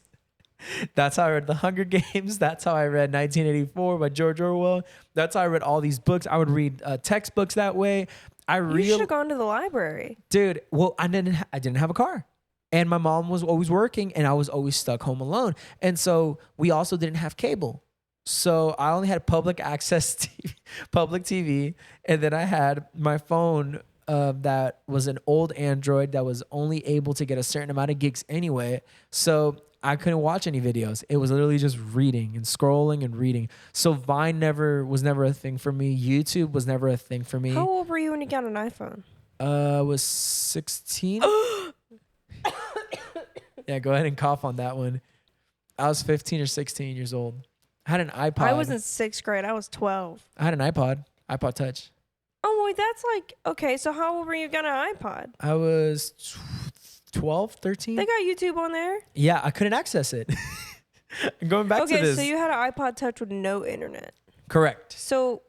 That's how I read The Hunger Games. That's how I read 1984 by George Orwell. That's how I read all these books. I would read textbooks that way. You should have gone to the library. Dude, well, I didn't have a car. And my mom was always working and I was always stuck home alone. And so we also didn't have cable. So I only had public access TV, public TV. And then I had my phone that was an old Android that was only able to get a certain amount of gigs anyway. So I couldn't watch any videos. It was literally just reading and scrolling and reading. So Vine was never a thing for me. YouTube was never a thing for me. How old were you when you got an iPhone? I was 16. Yeah, go ahead and cough on that one. I was 15 or 16 years old. I had an iPod. I was in 6th grade. I was 12. I had an iPod Touch. Oh, wait, that's like, okay, so how old were you got an iPod? I was 12, 13. They got YouTube on there? Yeah, I couldn't access it. Going back to this. Okay, so you had an iPod Touch with no internet. Correct. So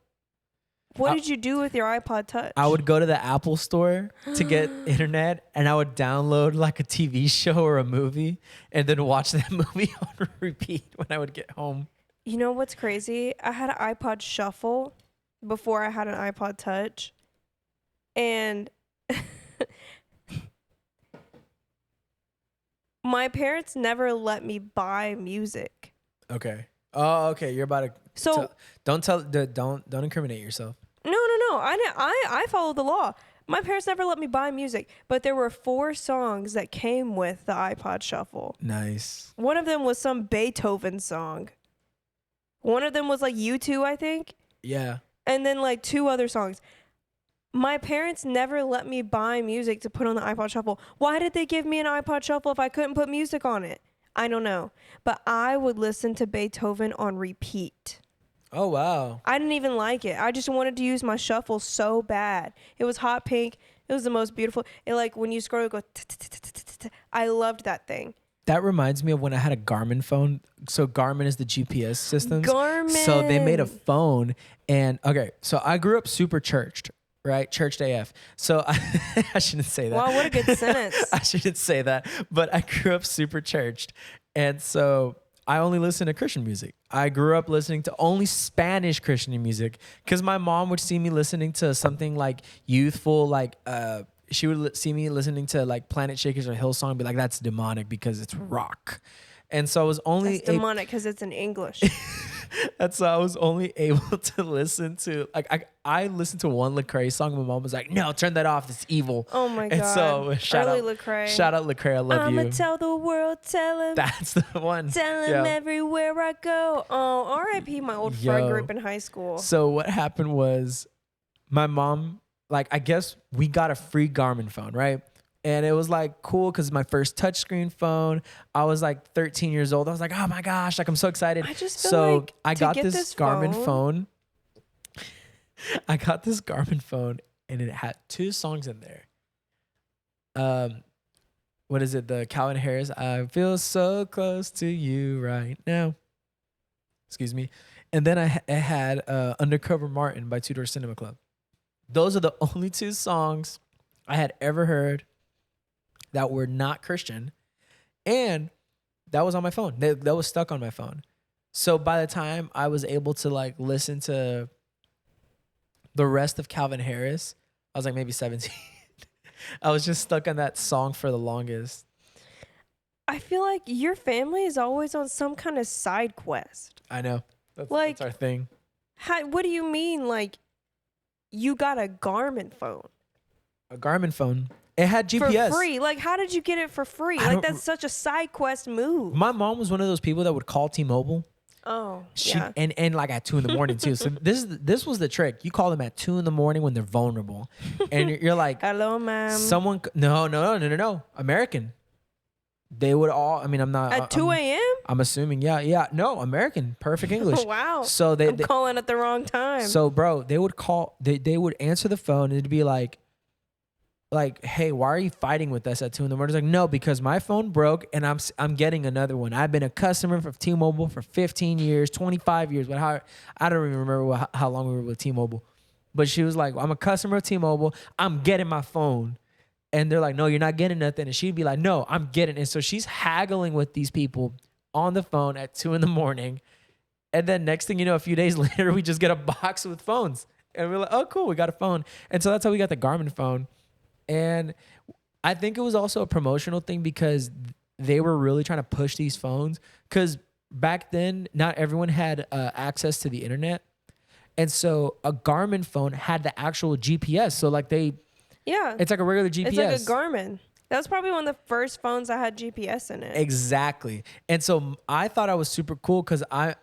what did you do with your iPod Touch? I would go to the Apple store to get internet and I would download like a TV show or a movie and then watch that movie on repeat when I would get home. You know what's crazy? I had an iPod Shuffle before I had an iPod Touch. And my parents never let me buy music. Okay. Oh, okay. You're about to. So don't incriminate yourself. No. I follow the law. My parents never let me buy music, but there were 4 songs that came with the iPod Shuffle. Nice. One of them was some Beethoven song. One of them was like U2, I think. Yeah. And then like 2 other songs. My parents never let me buy music to put on the iPod Shuffle. Why did they give me an iPod Shuffle if I couldn't put music on it? I don't know. But I would listen to Beethoven on repeat. Oh, wow. I didn't even like it. I just wanted to use my shuffle so bad. It was hot pink. It was the most beautiful. It like when you scroll, it goes. I loved that thing. That reminds me of when I had a Garmin phone. So Garmin is the GPS systems. Garmin. So they made a phone. And okay, so I grew up super churched, right? Churched AF. So I shouldn't say that. Wow, what a good sentence. I shouldn't say that. But I grew up super churched. And so I only listen to Christian music. I grew up listening to only Spanish Christian music because my mom would see me listening to something like youthful, like she would see me listening to like Planet Shakers or Hillsong and be like, that's demonic because it's rock. And so I was only demonic because it's in English. That's why I was only able to listen to like I listened to one Lecrae song and my mom was like, no, turn that off, it's evil. Oh my God. And so shout out Lecrae, I love you. I'ma tell the world, tell him. That's the one. Tell him everywhere I go. Oh, R.I.P. my old friend group in high school. So what happened was my mom, like I guess we got a free Garmin phone, right? And it was like cool because my first touchscreen phone. I was like 13 years old. I was like, oh my gosh, like I'm so excited. I just feel like I got this Garmin phone. I got this Garmin phone and it had 2 songs in there. What is it? The Calvin Harris, I feel so close to you right now. Excuse me. And then it had Undercover Martin by Two Door Cinema Club. Those are the only 2 songs I had ever heard that were not Christian. And that was on my phone. That was stuck on my phone. So by the time I was able to like listen to the rest of Calvin Harris, I was like maybe 17. I was just stuck on that song for the longest. I feel like your family is always on some kind of side quest. I know. That's Like- our thing. What do you mean? Like, you got a Garmin phone A Garmin phone. It had GPS. for free. Like, how did you get it for free? I Like, don't- that's such a side quest move. My mom was one of those people that would call T-Mobile. Oh, She yeah. and like at 2 a.m. too. So this was the trick. You call them at 2 a.m. when they're vulnerable, and you're like, Hello, ma'am. someone. No. American. They would all. I mean, I'm not At 2 a.m.? I'm assuming. Yeah. No, American. Perfect English. Wow. So I'm calling at the wrong time. So bro, they would call. They would answer the phone, and it'd be like, hey, why are you fighting with us at 2 a.m? It's like, no, because my phone broke and I'm getting another one. I've been a customer for T-Mobile for 15 years, 25 years, but I don't even remember how long we were with T-Mobile. But she was like, I'm a customer of T-Mobile. I'm getting my phone. And they're like, no, you're not getting nothing. And she'd be like, no, I'm getting it. And so she's haggling with these people on the phone at 2 a.m. And then next thing you know, a few days later, we just get a box with phones. And we're like, oh, cool, we got a phone. And so that's how we got the Garmin phone. And I think it was also a promotional thing because they were really trying to push these phones. Because back then, not everyone had access to the internet. And so a Garmin phone had the actual GPS. So like yeah. it's like a regular GPS. It's like a Garmin. That was probably one of the first phones that had GPS in it. Exactly. And so I thought I was super cool because I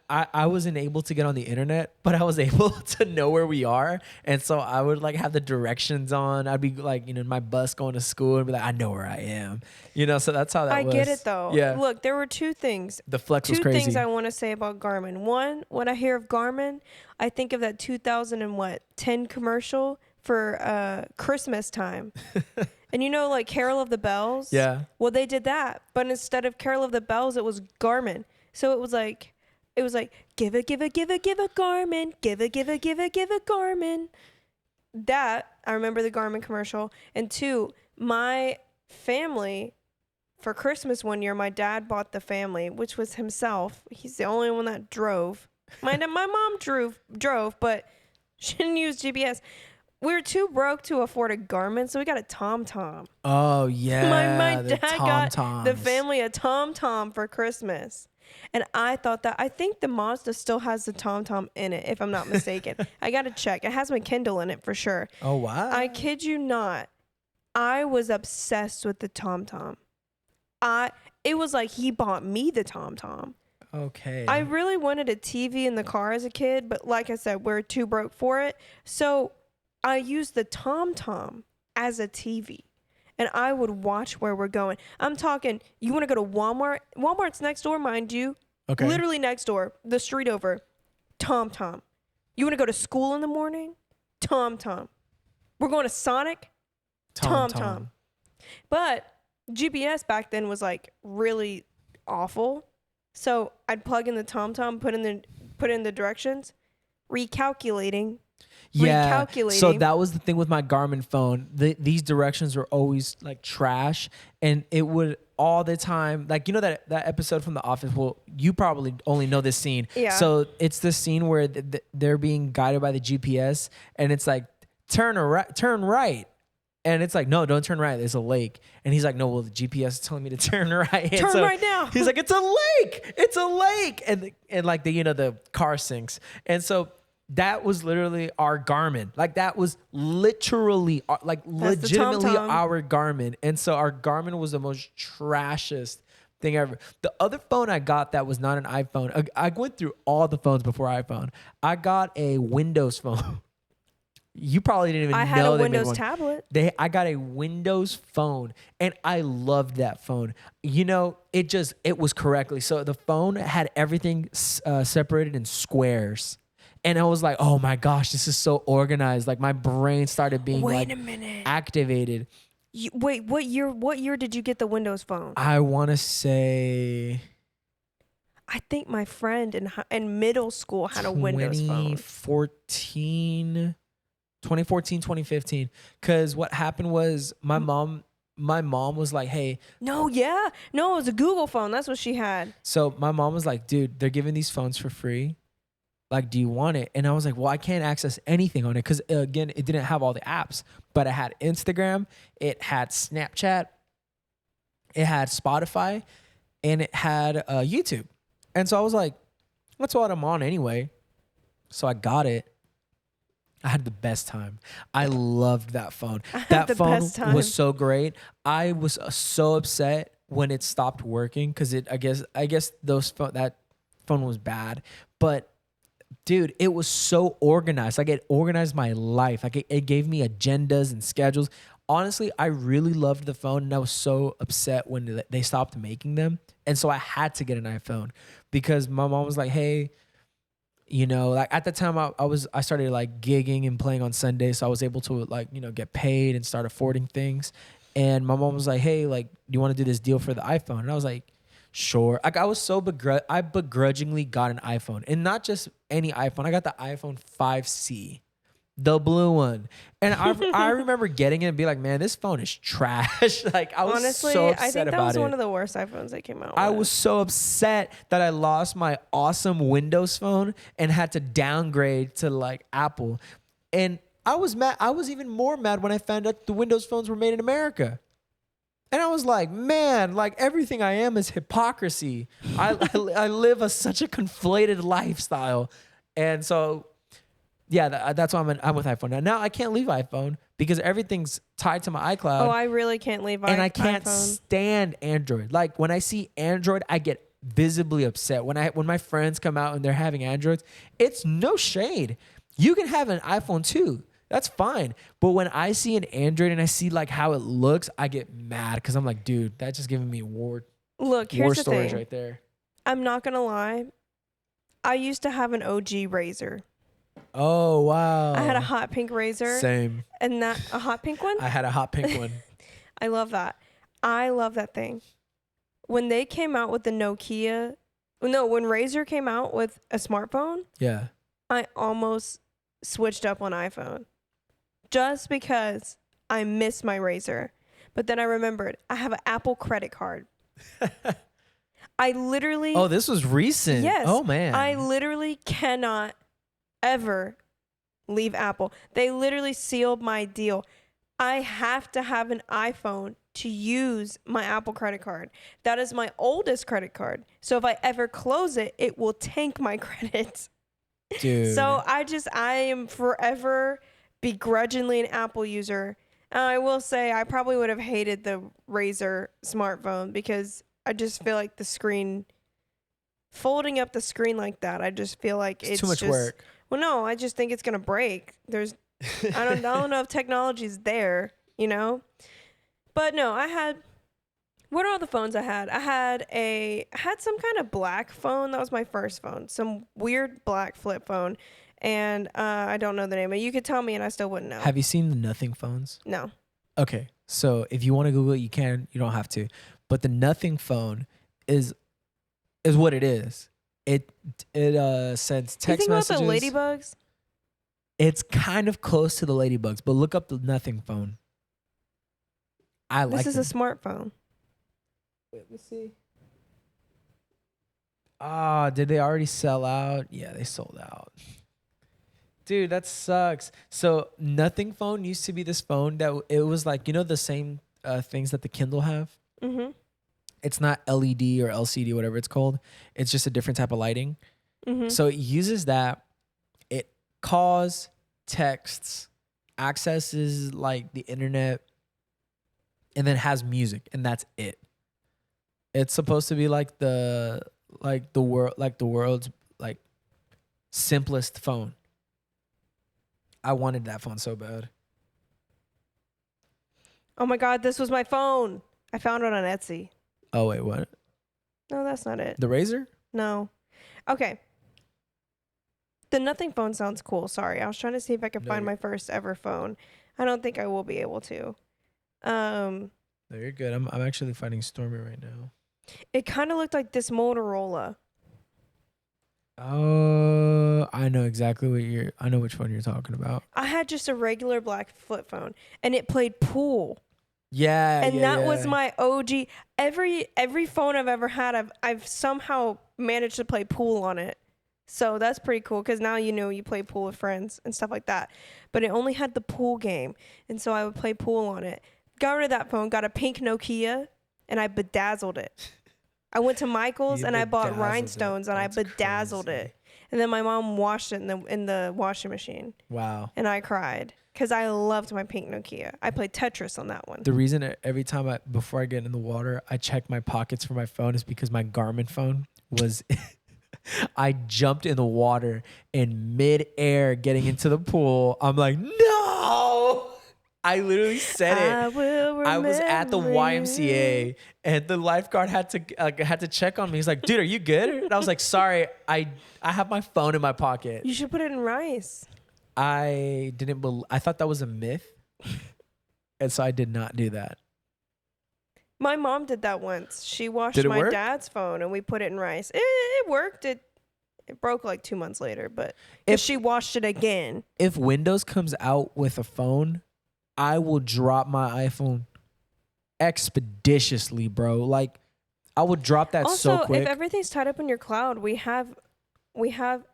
wasn't able to get on the internet, but I was able to know where we are. And so I would like have the directions on. I'd be like, in my bus going to school and be like, I know where I am. So that's how that was. I get it though. Yeah. Look, there were two things. The flex was Two crazy. things I want to say about Garmin. One, when I hear of Garmin, I think of that 2010 commercial for Christmas time. And like Carol of the Bells? Yeah. Well, they did that, but instead of Carol of the Bells, it was Garmin. So it was like give a Garmin, give a Garmin. That, I remember the Garmin commercial. And two, my family, for Christmas one year, my dad bought the family, which was himself. He's the only one that drove. My mom drove, but she didn't use GPS. We were too broke to afford a Garmin, so we got a TomTom. Oh, yeah. My the dad got TomToms. the family a TomTom for Christmas. And I think the Mazda still has the TomTom in it, if I'm not mistaken. I got to check. It has my Kindle in it for sure. Oh, wow. I kid you not. I was obsessed with the TomTom. It was like he bought me the TomTom. Okay. I really wanted a TV in the car as a kid, but like I said, we're too broke for it. So I used the TomTom as a TV, and I would watch where we're going. I'm talking, you want to go to Walmart? Walmart's next door, mind you. Okay. Literally next door, the street over. TomTom. You want to go to school in the morning? TomTom. We're going to Sonic? TomTom. But GPS back then was like really awful. So I'd plug in the TomTom, put in the directions, recalculating. Yeah. Recalculating. So that was the thing with my Garmin phone. These directions were always like trash, and it would all the time. Like that episode from The Office. Well, you probably only know this scene. Yeah. So it's the scene where they're being guided by the GPS, and it's like turn right. And it's like, no, don't turn right. There's a lake. And he's like, no, well, the GPS is telling me to turn right. Turn right now. He's like, it's a lake. It's a lake. And like the car sinks. And so that was literally our Garmin. Like that was literally legitimately TomTom. our Garmin. And so our Garmin was the most trashiest thing ever. The other phone I got that was not an iPhone. I went through all the phones before iPhone. I got a Windows phone. You probably didn't even know I had a they made Windows one. tablet. I got a Windows phone, and I loved that phone. It was correctly. So the phone had everything separated in squares. And I was like, oh my gosh, this is so organized. Like my brain started being Wait a minute. activated. Wait, what year did you get the Windows phone? I want to say I think my friend in middle school had a Windows phone. 2014, 2015. Because what happened was my mom my mom was like, hey, No, yeah. No, it was a Google phone. That's what she had. so my mom was like, dude, they're giving these phones for free. Like, do you want it? And I was like, well, I can't access anything on it because, again, it didn't have all the apps. But it had Instagram, it had Snapchat, it had Spotify, and it had YouTube. And so I was like, that's what I'm on anyway. So I got it. I had the best time. I loved that phone. That the phone best time. was so great. I was so upset when it stopped working because I guess that phone was bad. But dude, it was so organized. Like, it organized my life. Like, it gave me agendas and schedules. Honestly, I really loved the phone, and I was so upset when they stopped making them. And so I had to get an iPhone because my mom was like, hey, you know, like at the time I started like gigging and playing on Sundays. So I was able to, like, you know, get paid and start affording things. And my mom was like, hey, like, do you want to do this deal for the iPhone? And I was like, sure. Like, I was so I begrudgingly got an iPhone, and not just any iPhone. I got the iPhone 5C, the blue one. And I remember getting it and be like, man, this phone is trash. Like, I was Honestly, so I upset think that about was it. one of the worst iPhones that came out. I with. was so upset that I lost my awesome Windows phone and had to downgrade to like Apple. And I was mad. I was even more mad when I found out the Windows phones were made in America. And I was like, man, like, everything I am is hypocrisy. I live such a conflated lifestyle. And so, yeah, that's why I'm with iPhone. Now I can't leave iPhone because everything's tied to my iCloud. Oh, I really can't leave and I can't iPhone. stand Android. Like, when I see Android, I get visibly upset. When my friends come out and they're having Androids, it's no shade. You can have an iPhone too. That's fine. But when I see an Android and I see like how it looks, I get mad because I'm like, dude, that's just giving me war Here's the storage thing. right there. I'm not gonna lie. I used to have an OG razor. Oh, wow. I had a hot pink razor. Same. And a hot pink one? I had a hot pink one. I love that. I love that thing. When they came out with the Nokia, when Razor came out with a smartphone, Yeah. I almost switched up on iPhone just because I miss my Razor. But then I remembered I have an Apple credit card. I literally. Oh, this was recent. Yes. Oh, man. I literally cannot ever leave Apple. They literally sealed my deal. I have to have an iPhone to use my Apple credit card. That is my oldest credit card. So if I ever close it, it will tank my credit. Dude. So I am forever begrudgingly an Apple user. I will say I probably would have hated the Razr smartphone because I just feel like the screen, folding up the screen like that, I just feel like it's too much just, work. Well, no, I just think it's gonna break. I don't know if technology's there, you know. But no, what are all the phones I had? I had some kind of black phone. That was my first phone. Some weird black flip phone. And I don't know the name. You could tell me and I still wouldn't know. Have you seen the Nothing phones? No. Okay. So if you want to Google it, you can. You don't have to. But the Nothing phone is what it is. It sends text you think messages. about the ladybugs? It's kind of close to the ladybugs, but look up the Nothing phone. This is a smartphone. Wait, let's see. Ah, did they already sell out? Yeah, they sold out. Dude, that sucks. So Nothing phone used to be this phone that it was like, you know, the same things that the Kindle have. Mm-hmm. It's not LED or LCD, whatever it's called. It's just a different type of lighting. Mm-hmm. So it uses that. It calls, texts, accesses like the internet, and then has music, and that's it. It's supposed to be like the world's like simplest phone. I wanted that phone so bad. Oh my God, this was my phone. I found it on Etsy. Oh wait, what? No, that's not it. The Razr? No. Okay. The Nothing phone sounds cool. Sorry. I was trying to see if I could find my first ever phone. I don't think I will be able to. No, you're good. I'm actually fighting Stormy right now. It kind of looked like this Motorola. Oh, I know exactly I know which one you're talking about. I had just a regular black flip phone and it played pool. Yeah, And yeah, that was yeah. my OG. Every phone I've ever had, I've somehow managed to play pool on it. So that's pretty cool because now you play pool with friends and stuff like that. But it only had the pool game, and so I would play pool on it. Got rid of that phone, got a pink Nokia, and I bedazzled it. I went to Michael's You and I bought bedazzled it. rhinestones and I That's bedazzled crazy. it. And then my mom washed it in the washing machine, Wow. and I cried because I loved my pink Nokia. I played Tetris on that one. The reason every time before I get in the water, I check my pockets for my phone is because my Garmin phone was. I jumped in the water in midair getting into the pool. I'm like, no. I literally said it. I will I was at the remember YMCA you. and the lifeguard had to check on me. He's like, dude, are you good? And I was like, sorry, I have my phone in my pocket. You should put it in rice. I thought that was a myth. And so I did not do that. My mom did that once. She washed Did it my work? dad's phone and we put it in rice. It worked. It broke like 2 months later, but if she washed it again. If Windows comes out with a phone, I will drop my iPhone expeditiously, bro. Like I would drop that Also, so quick. if everything's tied up in your cloud, we have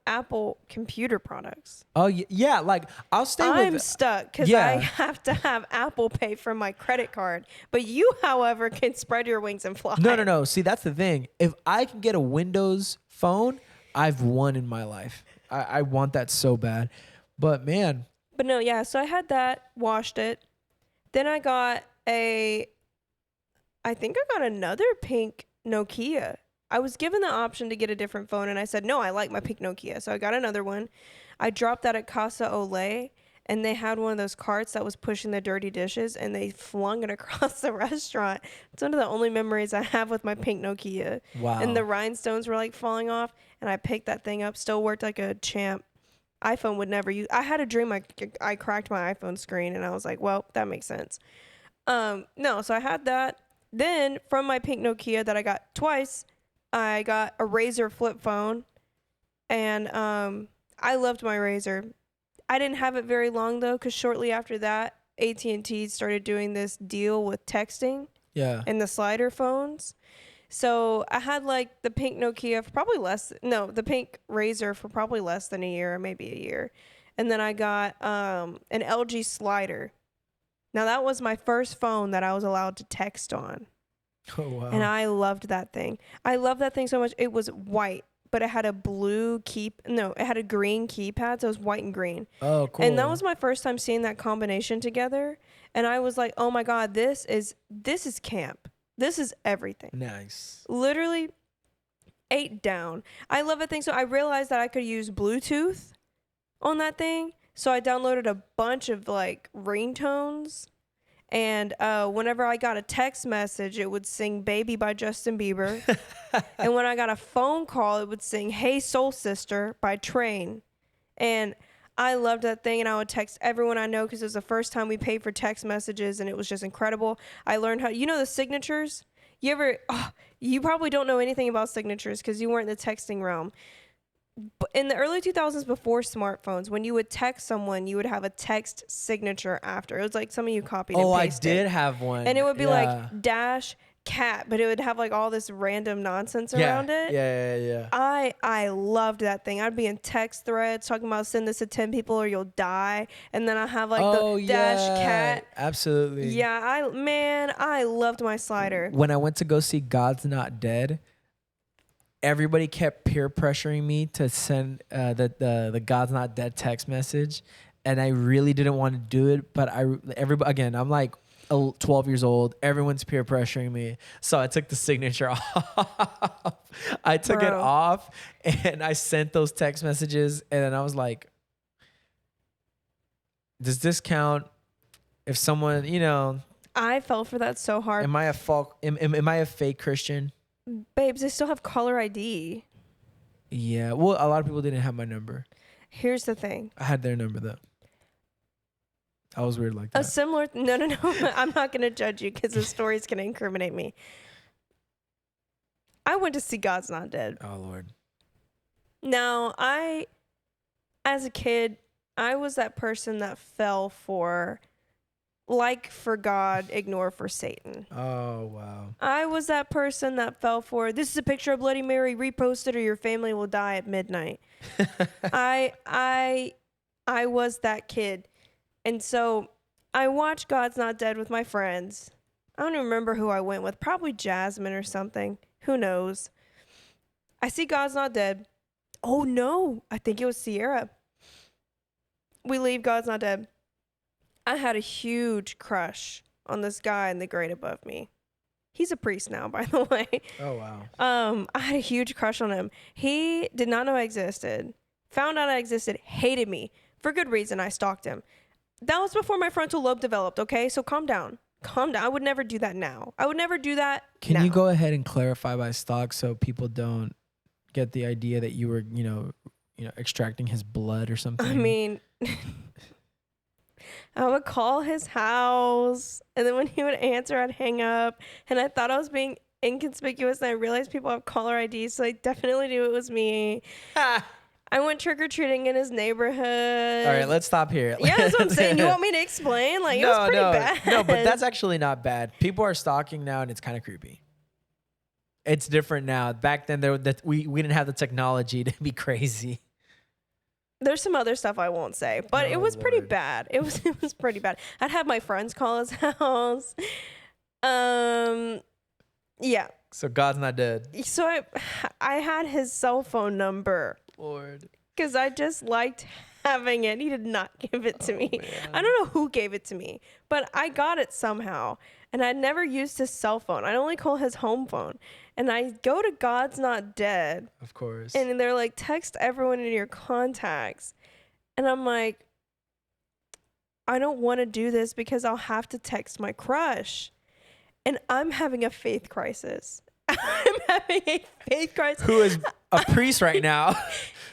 Apple computer products. Oh yeah, like I'll stay I'm with. stuck because Yeah. I have to have Apple Pay for my credit card. But you, however, can spread your wings and fly. No. See, that's the thing. If I can get a Windows phone, I've won in my life. I want that so bad. But man, But no, yeah. So I had that, washed it. Then I got I think I got another pink Nokia. I was given the option to get a different phone, and I said, no, I like my pink Nokia. So I got another one. I dropped that at Casa Olay, and they had one of those carts that was pushing the dirty dishes, and they flung it across the restaurant. It's one of the only memories I have with my pink Nokia. wow. And the rhinestones were like falling off, and I picked that thing up, still worked like a champ. iPhone would never use. I had a dream I cracked my iPhone screen, and I was like, well, that makes sense. No, so I had that. Then from my pink Nokia that I got twice, I got a Razr flip phone, and I loved my Razr. I didn't have it very long though, because shortly after that, AT&T started doing this deal with texting Yeah. and the slider phones. So I had like the pink Nokia for probably the pink Razr for probably less than a year, or maybe a year. And then I got an LG slider. Now that was my first phone that I was allowed to text on. Oh wow. And I loved that thing. I loved that thing so much. It was white, but it had a it had a green keypad, so it was white and green. Oh cool. And that was my first time seeing that combination together. And I was like, oh my God, this is camp. This is everything. nice. Literally 8 down. I love that thing. So I realized that I could use Bluetooth on that thing. So I downloaded a bunch of like ringtones. And whenever I got a text message, it would sing Baby by Justin Bieber. And when I got a phone call, it would sing Hey Soul Sister by Train. And I loved that thing, and I would text everyone I know because it was the first time we paid for text messages, and it was just incredible. I learned how, the signatures? You probably don't know anything about signatures because you weren't in the texting realm. But in the early 2000s, before smartphones, when you would text someone, you would have a text signature after. It was like something you copied and pasted. I did have one. And it would be Yeah. like dash cat, but it would have like all this random nonsense around it. Yeah. I loved that thing. I'd be in text threads talking about send this to 10 people or you'll die. And then I have like the dash cat. Absolutely. Yeah, I loved my slider. When I went to go see God's Not Dead, everybody kept peer pressuring me to send the God's Not Dead text message, and I really didn't want to do it. But I'm like 12 years old. Everyone's peer pressuring me, so I took the signature off. I took it off, and I sent those text messages, and then I was like, "Does this count? If someone, I fell for that so hard. am I a fake Christian?" Babes, they still have caller ID. Yeah. Well, a lot of people didn't have my number. Here's the thing. I had their number though. I was weird like A that. similar... No. I'm not going to judge you because the story's going to incriminate me. I went to see God's Not Dead. Oh, Lord. Now, as a kid, I was that person that fell for like for God, ignore for Satan. Oh, wow. I was that person that fell for, this is a picture of Bloody Mary, repost it or your family will die at midnight. I was that kid. And so I watched God's Not Dead with my friends. I don't even remember who I went with. Probably Jasmine or something. Who knows? I see God's Not Dead. Oh, no. I think it was Sierra. We leave God's Not Dead. I had a huge crush on this guy in the grade above me. He's a priest now, by the way. Oh, wow. I had a huge crush on him. He did not know I existed. Found out I existed. Hated me. For good reason, I stalked him. That was before my frontal lobe developed, okay? So calm down. Calm down. I would never do that now. I would never do that Can now. you go ahead and clarify by stalk so people don't get the idea that you were, extracting his blood or something? I mean, I would call his house, and then when he would answer, I'd hang up. And I thought I was being inconspicuous, and I realized people have caller IDs, so I definitely knew it was me. I went trick-or-treating in his neighborhood. All right, let's stop here. Yeah, that's what I'm saying. You want me to explain? Like, it was pretty bad. No, but that's actually not bad. People are stalking now, and it's kind of creepy. It's different now. Back then, we didn't have the technology to be crazy. There's some other stuff I won't say, but it was pretty Lord. bad. It was pretty bad. I'd have my friends call his house. Yeah. So God's Not Dead. So I had his cell phone number Lord. because I just liked having it. He did not give it to me. Man. I don't know who gave it to me, but I got it somehow. And I'd never used his cell phone. I'd only call his home phone. And I go to God's Not Dead. Of course. And they're like, text everyone in your contacts. And I'm like, I don't want to do this because I'll have to text my crush. And I'm having a faith crisis. I'm having a faith crisis. Who is a priest right now?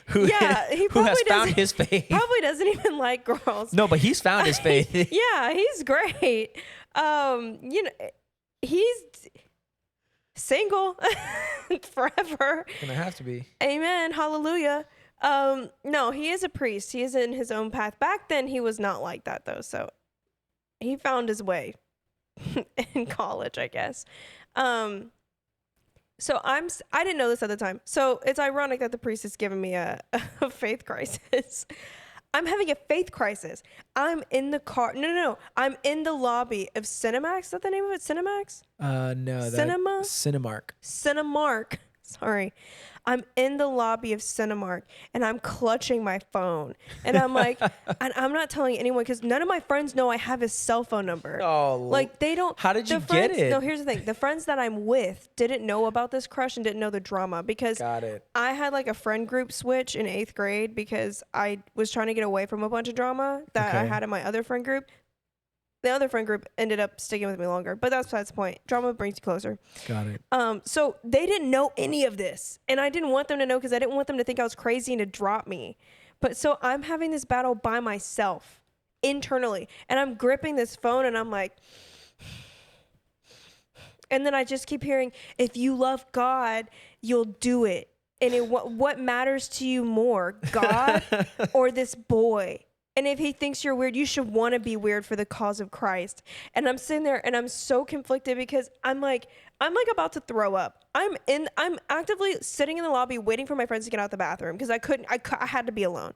Who He who has probably found his faith? Probably doesn't even like girls. No, but he's found his faith. Yeah, he's great. He's single forever. Gonna have to be. Amen. Hallelujah. No, he is a priest. He is in his own path. Back then, he was not like that, though. So he found his way in college, I guess. So I didn't know this at the time. So it's ironic that the priest is giving me a faith crisis. I'm having a faith crisis. I'm in the car. No. I'm in the lobby of Cinemax. Is that the name of it? Cinemax? No. Cinemark. Cinemark. Sorry. I'm in the lobby of Cinemark and I'm clutching my phone. And I'm like, and I'm not telling anyone because none of my friends know I have his cell phone number. Oh, like they don't. How did you get it? No, here's the thing. The friends that I'm with didn't know about this crush and didn't know the drama because Got it. I had like a friend group switch in 8th grade because I was trying to get away from a bunch of drama that I had in my other friend group. The other friend group ended up sticking with me longer, but that's besides the point. Drama brings you closer. Got it. So they didn't know any of this, and I didn't want them to know because I didn't want them to think I was crazy and to drop me. But so I'm having this battle by myself internally, and I'm gripping this phone, and I'm like, and then I just keep hearing, if you love God, you'll do it. And what matters to you more, God or this boy? And if he thinks you're weird, you should want to be weird for the cause of Christ. And I'm sitting there and I'm so conflicted because I'm like about to throw up. I'm actively sitting in the lobby waiting for my friends to get out the bathroom because I had to be alone.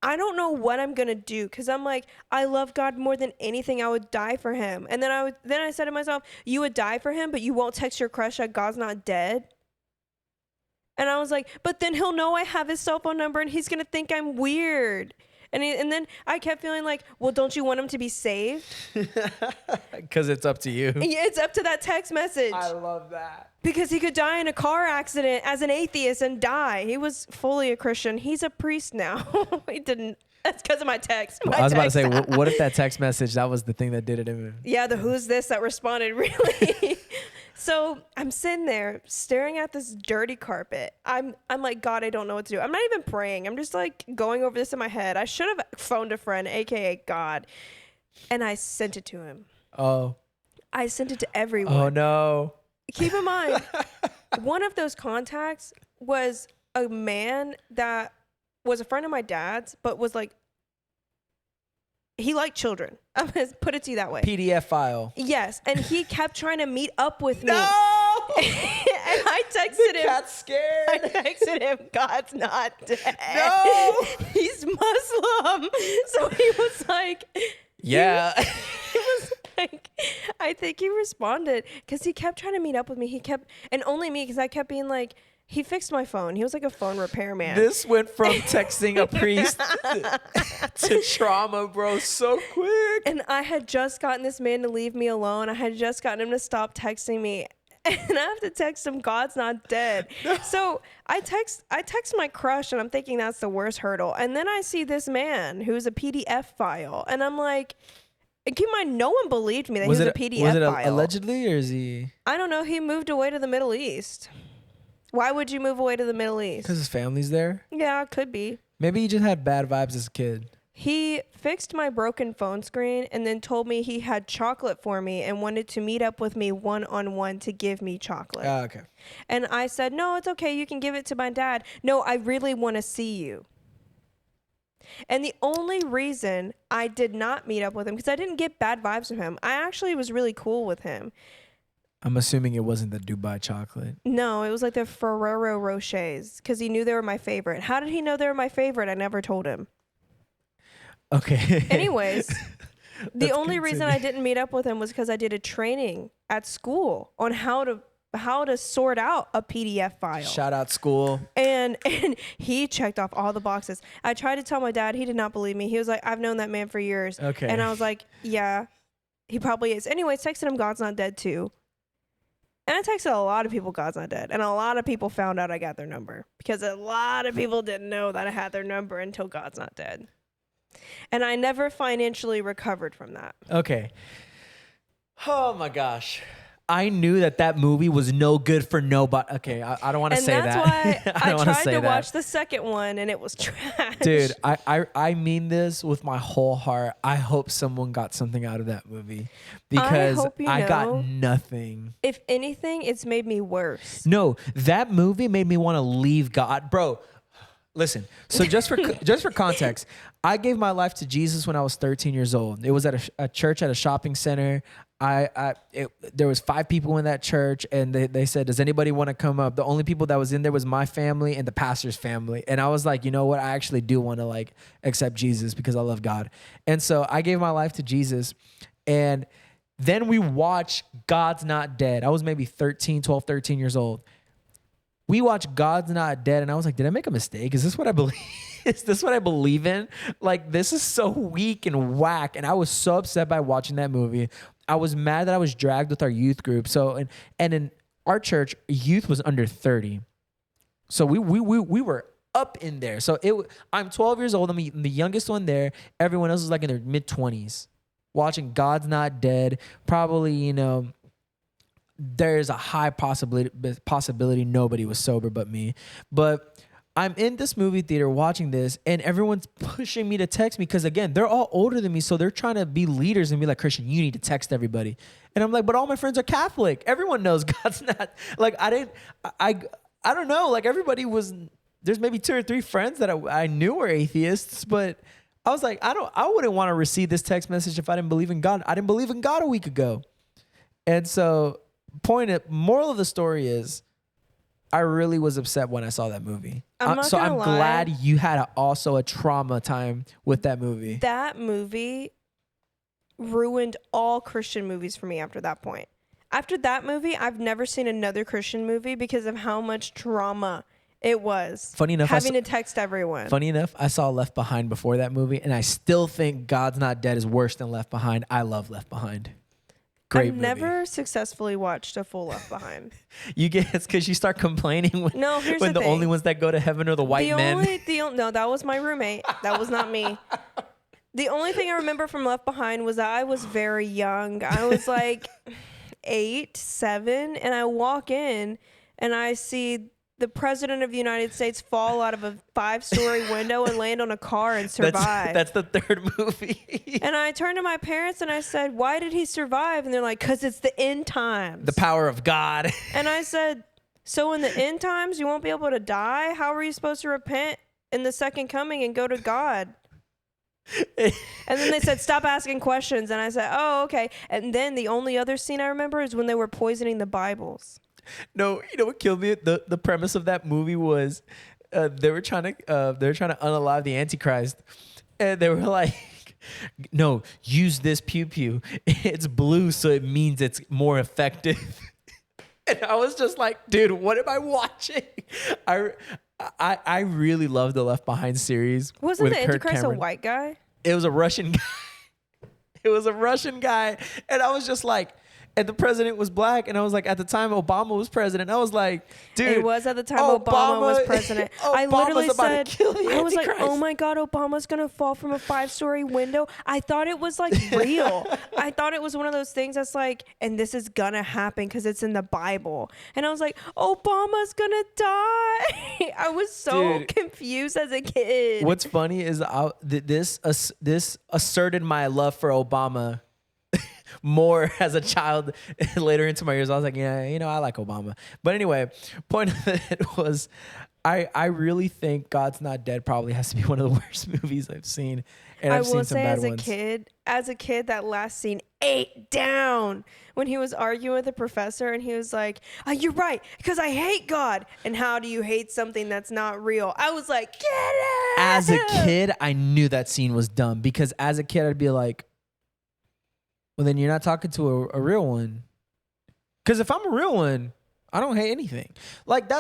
I don't know what I'm going to do because I'm like, I love God more than anything. I would die for him. And then I said to myself, you would die for him, but you won't text your crush that God's not dead. And I was like, but then he'll know I have his cell phone number and he's going to think I'm weird. And then I kept feeling like, well, don't you want him to be saved? Because it's up to you. Yeah, it's up to that text message. I love that. Because he could die in a car accident as an atheist and die. He was fully a Christian. He's a priest now. He didn't. That's because of my text. I was about to say, what if that text message, that was the thing that did it in him? Yeah, the who's this that responded, really? So I'm sitting there staring at this dirty carpet. I'm like, God, I don't know what to do. I'm not even praying. I'm just like going over this in my head. I should have phoned a friend, AKA God. And I sent it to him. Oh. I sent it to everyone. Oh, no. Keep in mind, one of those contacts was a man that was a friend of my dad's, but was like he liked children. I'm going to put it to you that way. PDF file. Yes. And he kept trying to meet up with me. No! And I texted him. Cat's scared. I texted him, God's not dead. No! He's Muslim. So he was like, Yeah. He was like, I think he responded because he kept trying to meet up with me. He kept, and only me, because I kept being like, he fixed my phone. He was like a phone repairman. This went from texting a priest to trauma, bro, so quick. And I had just gotten this man to leave me alone. I had just gotten him to stop texting me. And I have to text him, God's not dead. So I text my crush, and I'm thinking that's the worst hurdle. And then I see this man who's a PDF file. And I'm like, keep in mind, no one believed me that he was a PDF was it file. Allegedly, or is he? I don't know. He moved away to the Middle East. Why would you move away to the Middle East? Because his family's there? Yeah, it could be. Maybe he just had bad vibes as a kid. He fixed my broken phone screen and then told me he had chocolate for me and wanted to meet up with me one-on-one to give me chocolate. Ah, okay. And I said, no, it's okay. You can give it to my dad. No, I really want to see you. And the only reason I did not meet up with him, because I didn't get bad vibes from him. I actually was really cool with him. I'm assuming it wasn't the Dubai chocolate. No, it was like the Ferrero Rochers, because he knew they were my favorite. How did he know they were my favorite? I never told him. Okay. Anyways, the Let's only reason I continue. didn't meet up with him was because I did a training at school on how to sort out a PDF file. Shout out school. And he checked off all the boxes. I tried to tell my dad. He did not believe me. He was like, I've known that man for years. Okay. And I was like, yeah, he probably is. Anyways, texted him, God's not dead too. And I texted a lot of people, God's not dead. And a lot of people found out I got their number. Because a lot of people didn't know that I had their number until God's not dead. And I never financially recovered from that. Okay. Oh my gosh. I knew that movie was no good for nobody. Okay, I don't want to say that. And that's why I don't wanna tried say to that. watch the second one and it was trash. Dude, I mean this with my whole heart. I hope someone got something out of that movie because hope you I got know. nothing. If anything, it's made me worse. No, that movie made me want to leave God, bro. Listen, so just for context, I gave my life to Jesus when I was 13 years old. It was at a church at a shopping center. There was 5 people in that church, and they said, does anybody want to come up? The only people that was in there was my family and the pastor's family. And I was like, you know what? I actually do want to like accept Jesus because I love God. And so I gave my life to Jesus, and then we watched God's Not Dead. I was maybe 13 years old. We watched God's Not Dead, and I was like, did I make a mistake? Is this what I believe? Is this what I believe in? Like, this is so weak and whack. And I was so upset by watching that movie. I was mad that I was dragged with our youth group. So, and in our church, youth was under 30. So we were up in there. So I'm 12 years old. I'm the youngest one there. Everyone else is like in their mid-20s. Watching God's Not Dead. Probably, you know, there's a high possibility nobody was sober but me. But I'm in this movie theater watching this, and everyone's pushing me to text me because, again, they're all older than me, so they're trying to be leaders and be like, Christian, you need to text everybody. And I'm like, but all my friends are Catholic. Everyone knows God's not. Like, I don't know. Like, everybody was, there's maybe 2 or 3 friends that I knew were atheists, but I was like, I wouldn't want to receive this text message if I didn't believe in God. I didn't believe in God a week ago. And so moral of the story is, I really was upset when I saw that movie. I'm glad you had also a trauma time with that movie. That movie ruined all Christian movies for me after that point. After that movie, I've never seen another Christian movie because of how much trauma it was. Funny enough, having to text everyone. Funny enough, I saw Left Behind before that movie, and I still think God's Not Dead is worse than Left Behind. I love Left Behind. Great movie. Never successfully watched a full Left Behind. It's because you start complaining when here's the thing. only ones that go to heaven are the white men. No, that was my roommate. That was not me. The only thing I remember from Left Behind was that I was very young. I was like 8, 7, and I walk in and I see the president of the United States fall out of a 5-story window and land on a car and survive. That's the 3rd movie. And I turned to my parents and I said, why did he survive? And they're like, because it's the end times. The power of God. And I said, so in the end times, you won't be able to die? How are you supposed to repent in the second coming and go to God? And then they said, stop asking questions. And I said, oh, okay. And then the only other scene I remember is when they were poisoning the Bibles. No, you know what killed me? The premise of that movie was they were trying to unalive the Antichrist, and they were like, "No, use this pew pew. It's blue, so it means it's more effective." And I was just like, "Dude, what am I watching?" I really love the Left Behind series. Wasn't with the Kirk Antichrist Cameron. a white guy? It was a Russian guy. It was a Russian guy, and I was just like. And the president was black, and I was like, at the time Obama was president, I was like, dude, It was at the time Obama was president. I literally said, I was like, oh my God, Obama's gonna fall from a 5-story window. I thought it was like real. I thought it was one of those things that's like, and this is gonna happen because it's in the Bible. And I was like, Obama's gonna die. I was so confused as a kid. What's funny is this asserted my love for Obama more as a child. Later into my years, I was like, yeah, you know, I like Obama. But anyway, point of it was, I really think God's Not Dead probably has to be one of the worst movies I've seen. And I've seen some bad ones. As a kid, that last scene ate down when he was arguing with the professor, and he was like, oh, "You're right, because I hate God." And how do you hate something that's not real? I was like, "Get it!" As a kid, I knew that scene was dumb, because as a kid, I'd be like, well, then you're not talking to a real one. Because if I'm a real one, I don't hate anything. Like,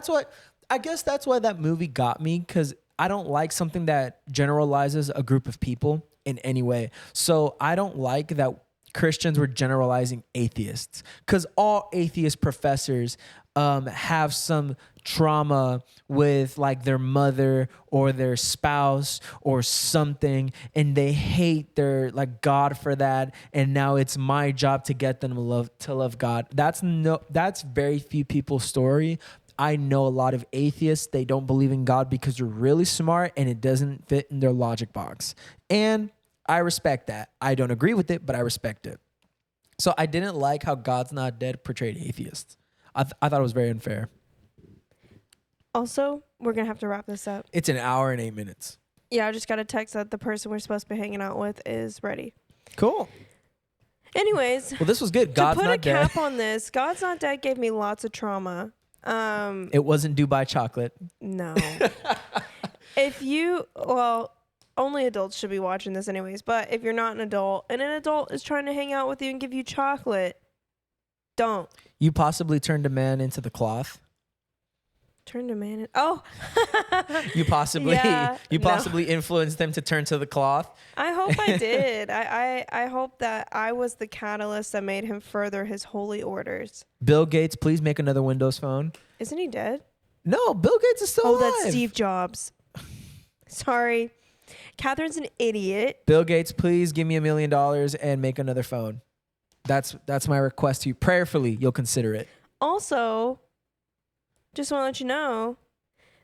I guess that's why that movie got me, because I don't like something that generalizes a group of people in any way. So I don't like that Christians were generalizing atheists, because all atheist professors have some trauma with like their mother or their spouse or something, and they hate their like God for that, and now it's my job to get them to love God. That's very few people's story. I know a lot of atheists, they don't believe in God because they're really smart and it doesn't fit in their logic box. And I respect that. I don't agree with it, but I respect it. So I didn't like how God's Not Dead portrayed atheists. I thought it was very unfair. Also, we're going to have to wrap this up. It's an hour and 8 minutes. Yeah, I just got a text that the person we're supposed to be hanging out with is ready. Cool. Anyways. Well, this was good. God's Not Dead. To put a cap on this, God's Not Dead gave me lots of trauma. It wasn't Dubai chocolate. No. Only adults should be watching this anyways. But if you're not an adult and an adult is trying to hang out with you and give you chocolate, don't. You possibly turned a man into the cloth. Turned a man in, oh. You possibly influenced them to turn to the cloth. I hope I did. I hope that I was the catalyst that made him further his holy orders. Bill Gates, please make another Windows phone. Isn't he dead? No, Bill Gates is still alive. Oh, that's Steve Jobs. Sorry. Catherine's an idiot. Bill Gates, please give me $1 million and make another phone. That's my request to you. Prayerfully, you'll consider it. Also, just want to let you know,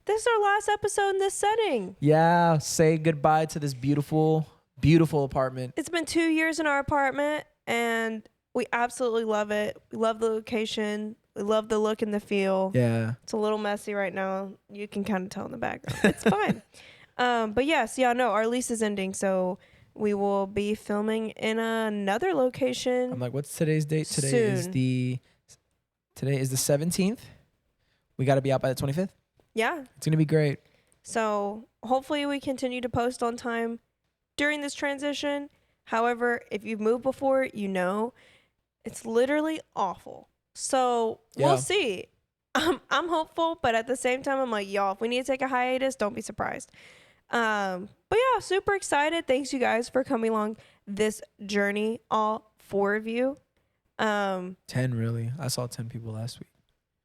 this is our last episode in this setting. Yeah, say goodbye to this beautiful, beautiful apartment. It's been 2 years in our apartment, and we absolutely love it. We love the location. We love the look and the feel. Yeah. It's a little messy right now. You can kind of tell in the background. It's fine. But yes, our lease is ending, so we will be filming in another location. I'm like, what's today's date? Today is the 17th. We got to be out by the 25th. Yeah. It's going to be great. So hopefully we continue to post on time during this transition. However, if you've moved before, you know it's literally awful. So we'll see. I'm hopeful, but at the same time, I'm like, y'all, if we need to take a hiatus, don't be surprised. But yeah, super excited. Thanks you guys for coming along this journey, all 4 of you. 10 really. I saw 10 people last week.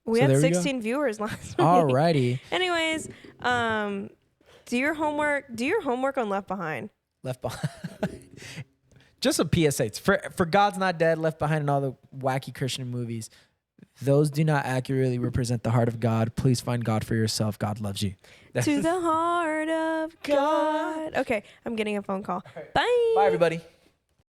We had 16 viewers last week. Alrighty. Anyways, do your homework on Left Behind. Left Behind. Just a PSA. It's for God's Not Dead, Left Behind, and all the wacky Christian movies. Those do not accurately represent the heart of God. Please find God for yourself. God loves you. To the heart of God. Okay, I'm getting a phone call. Bye. Bye, everybody.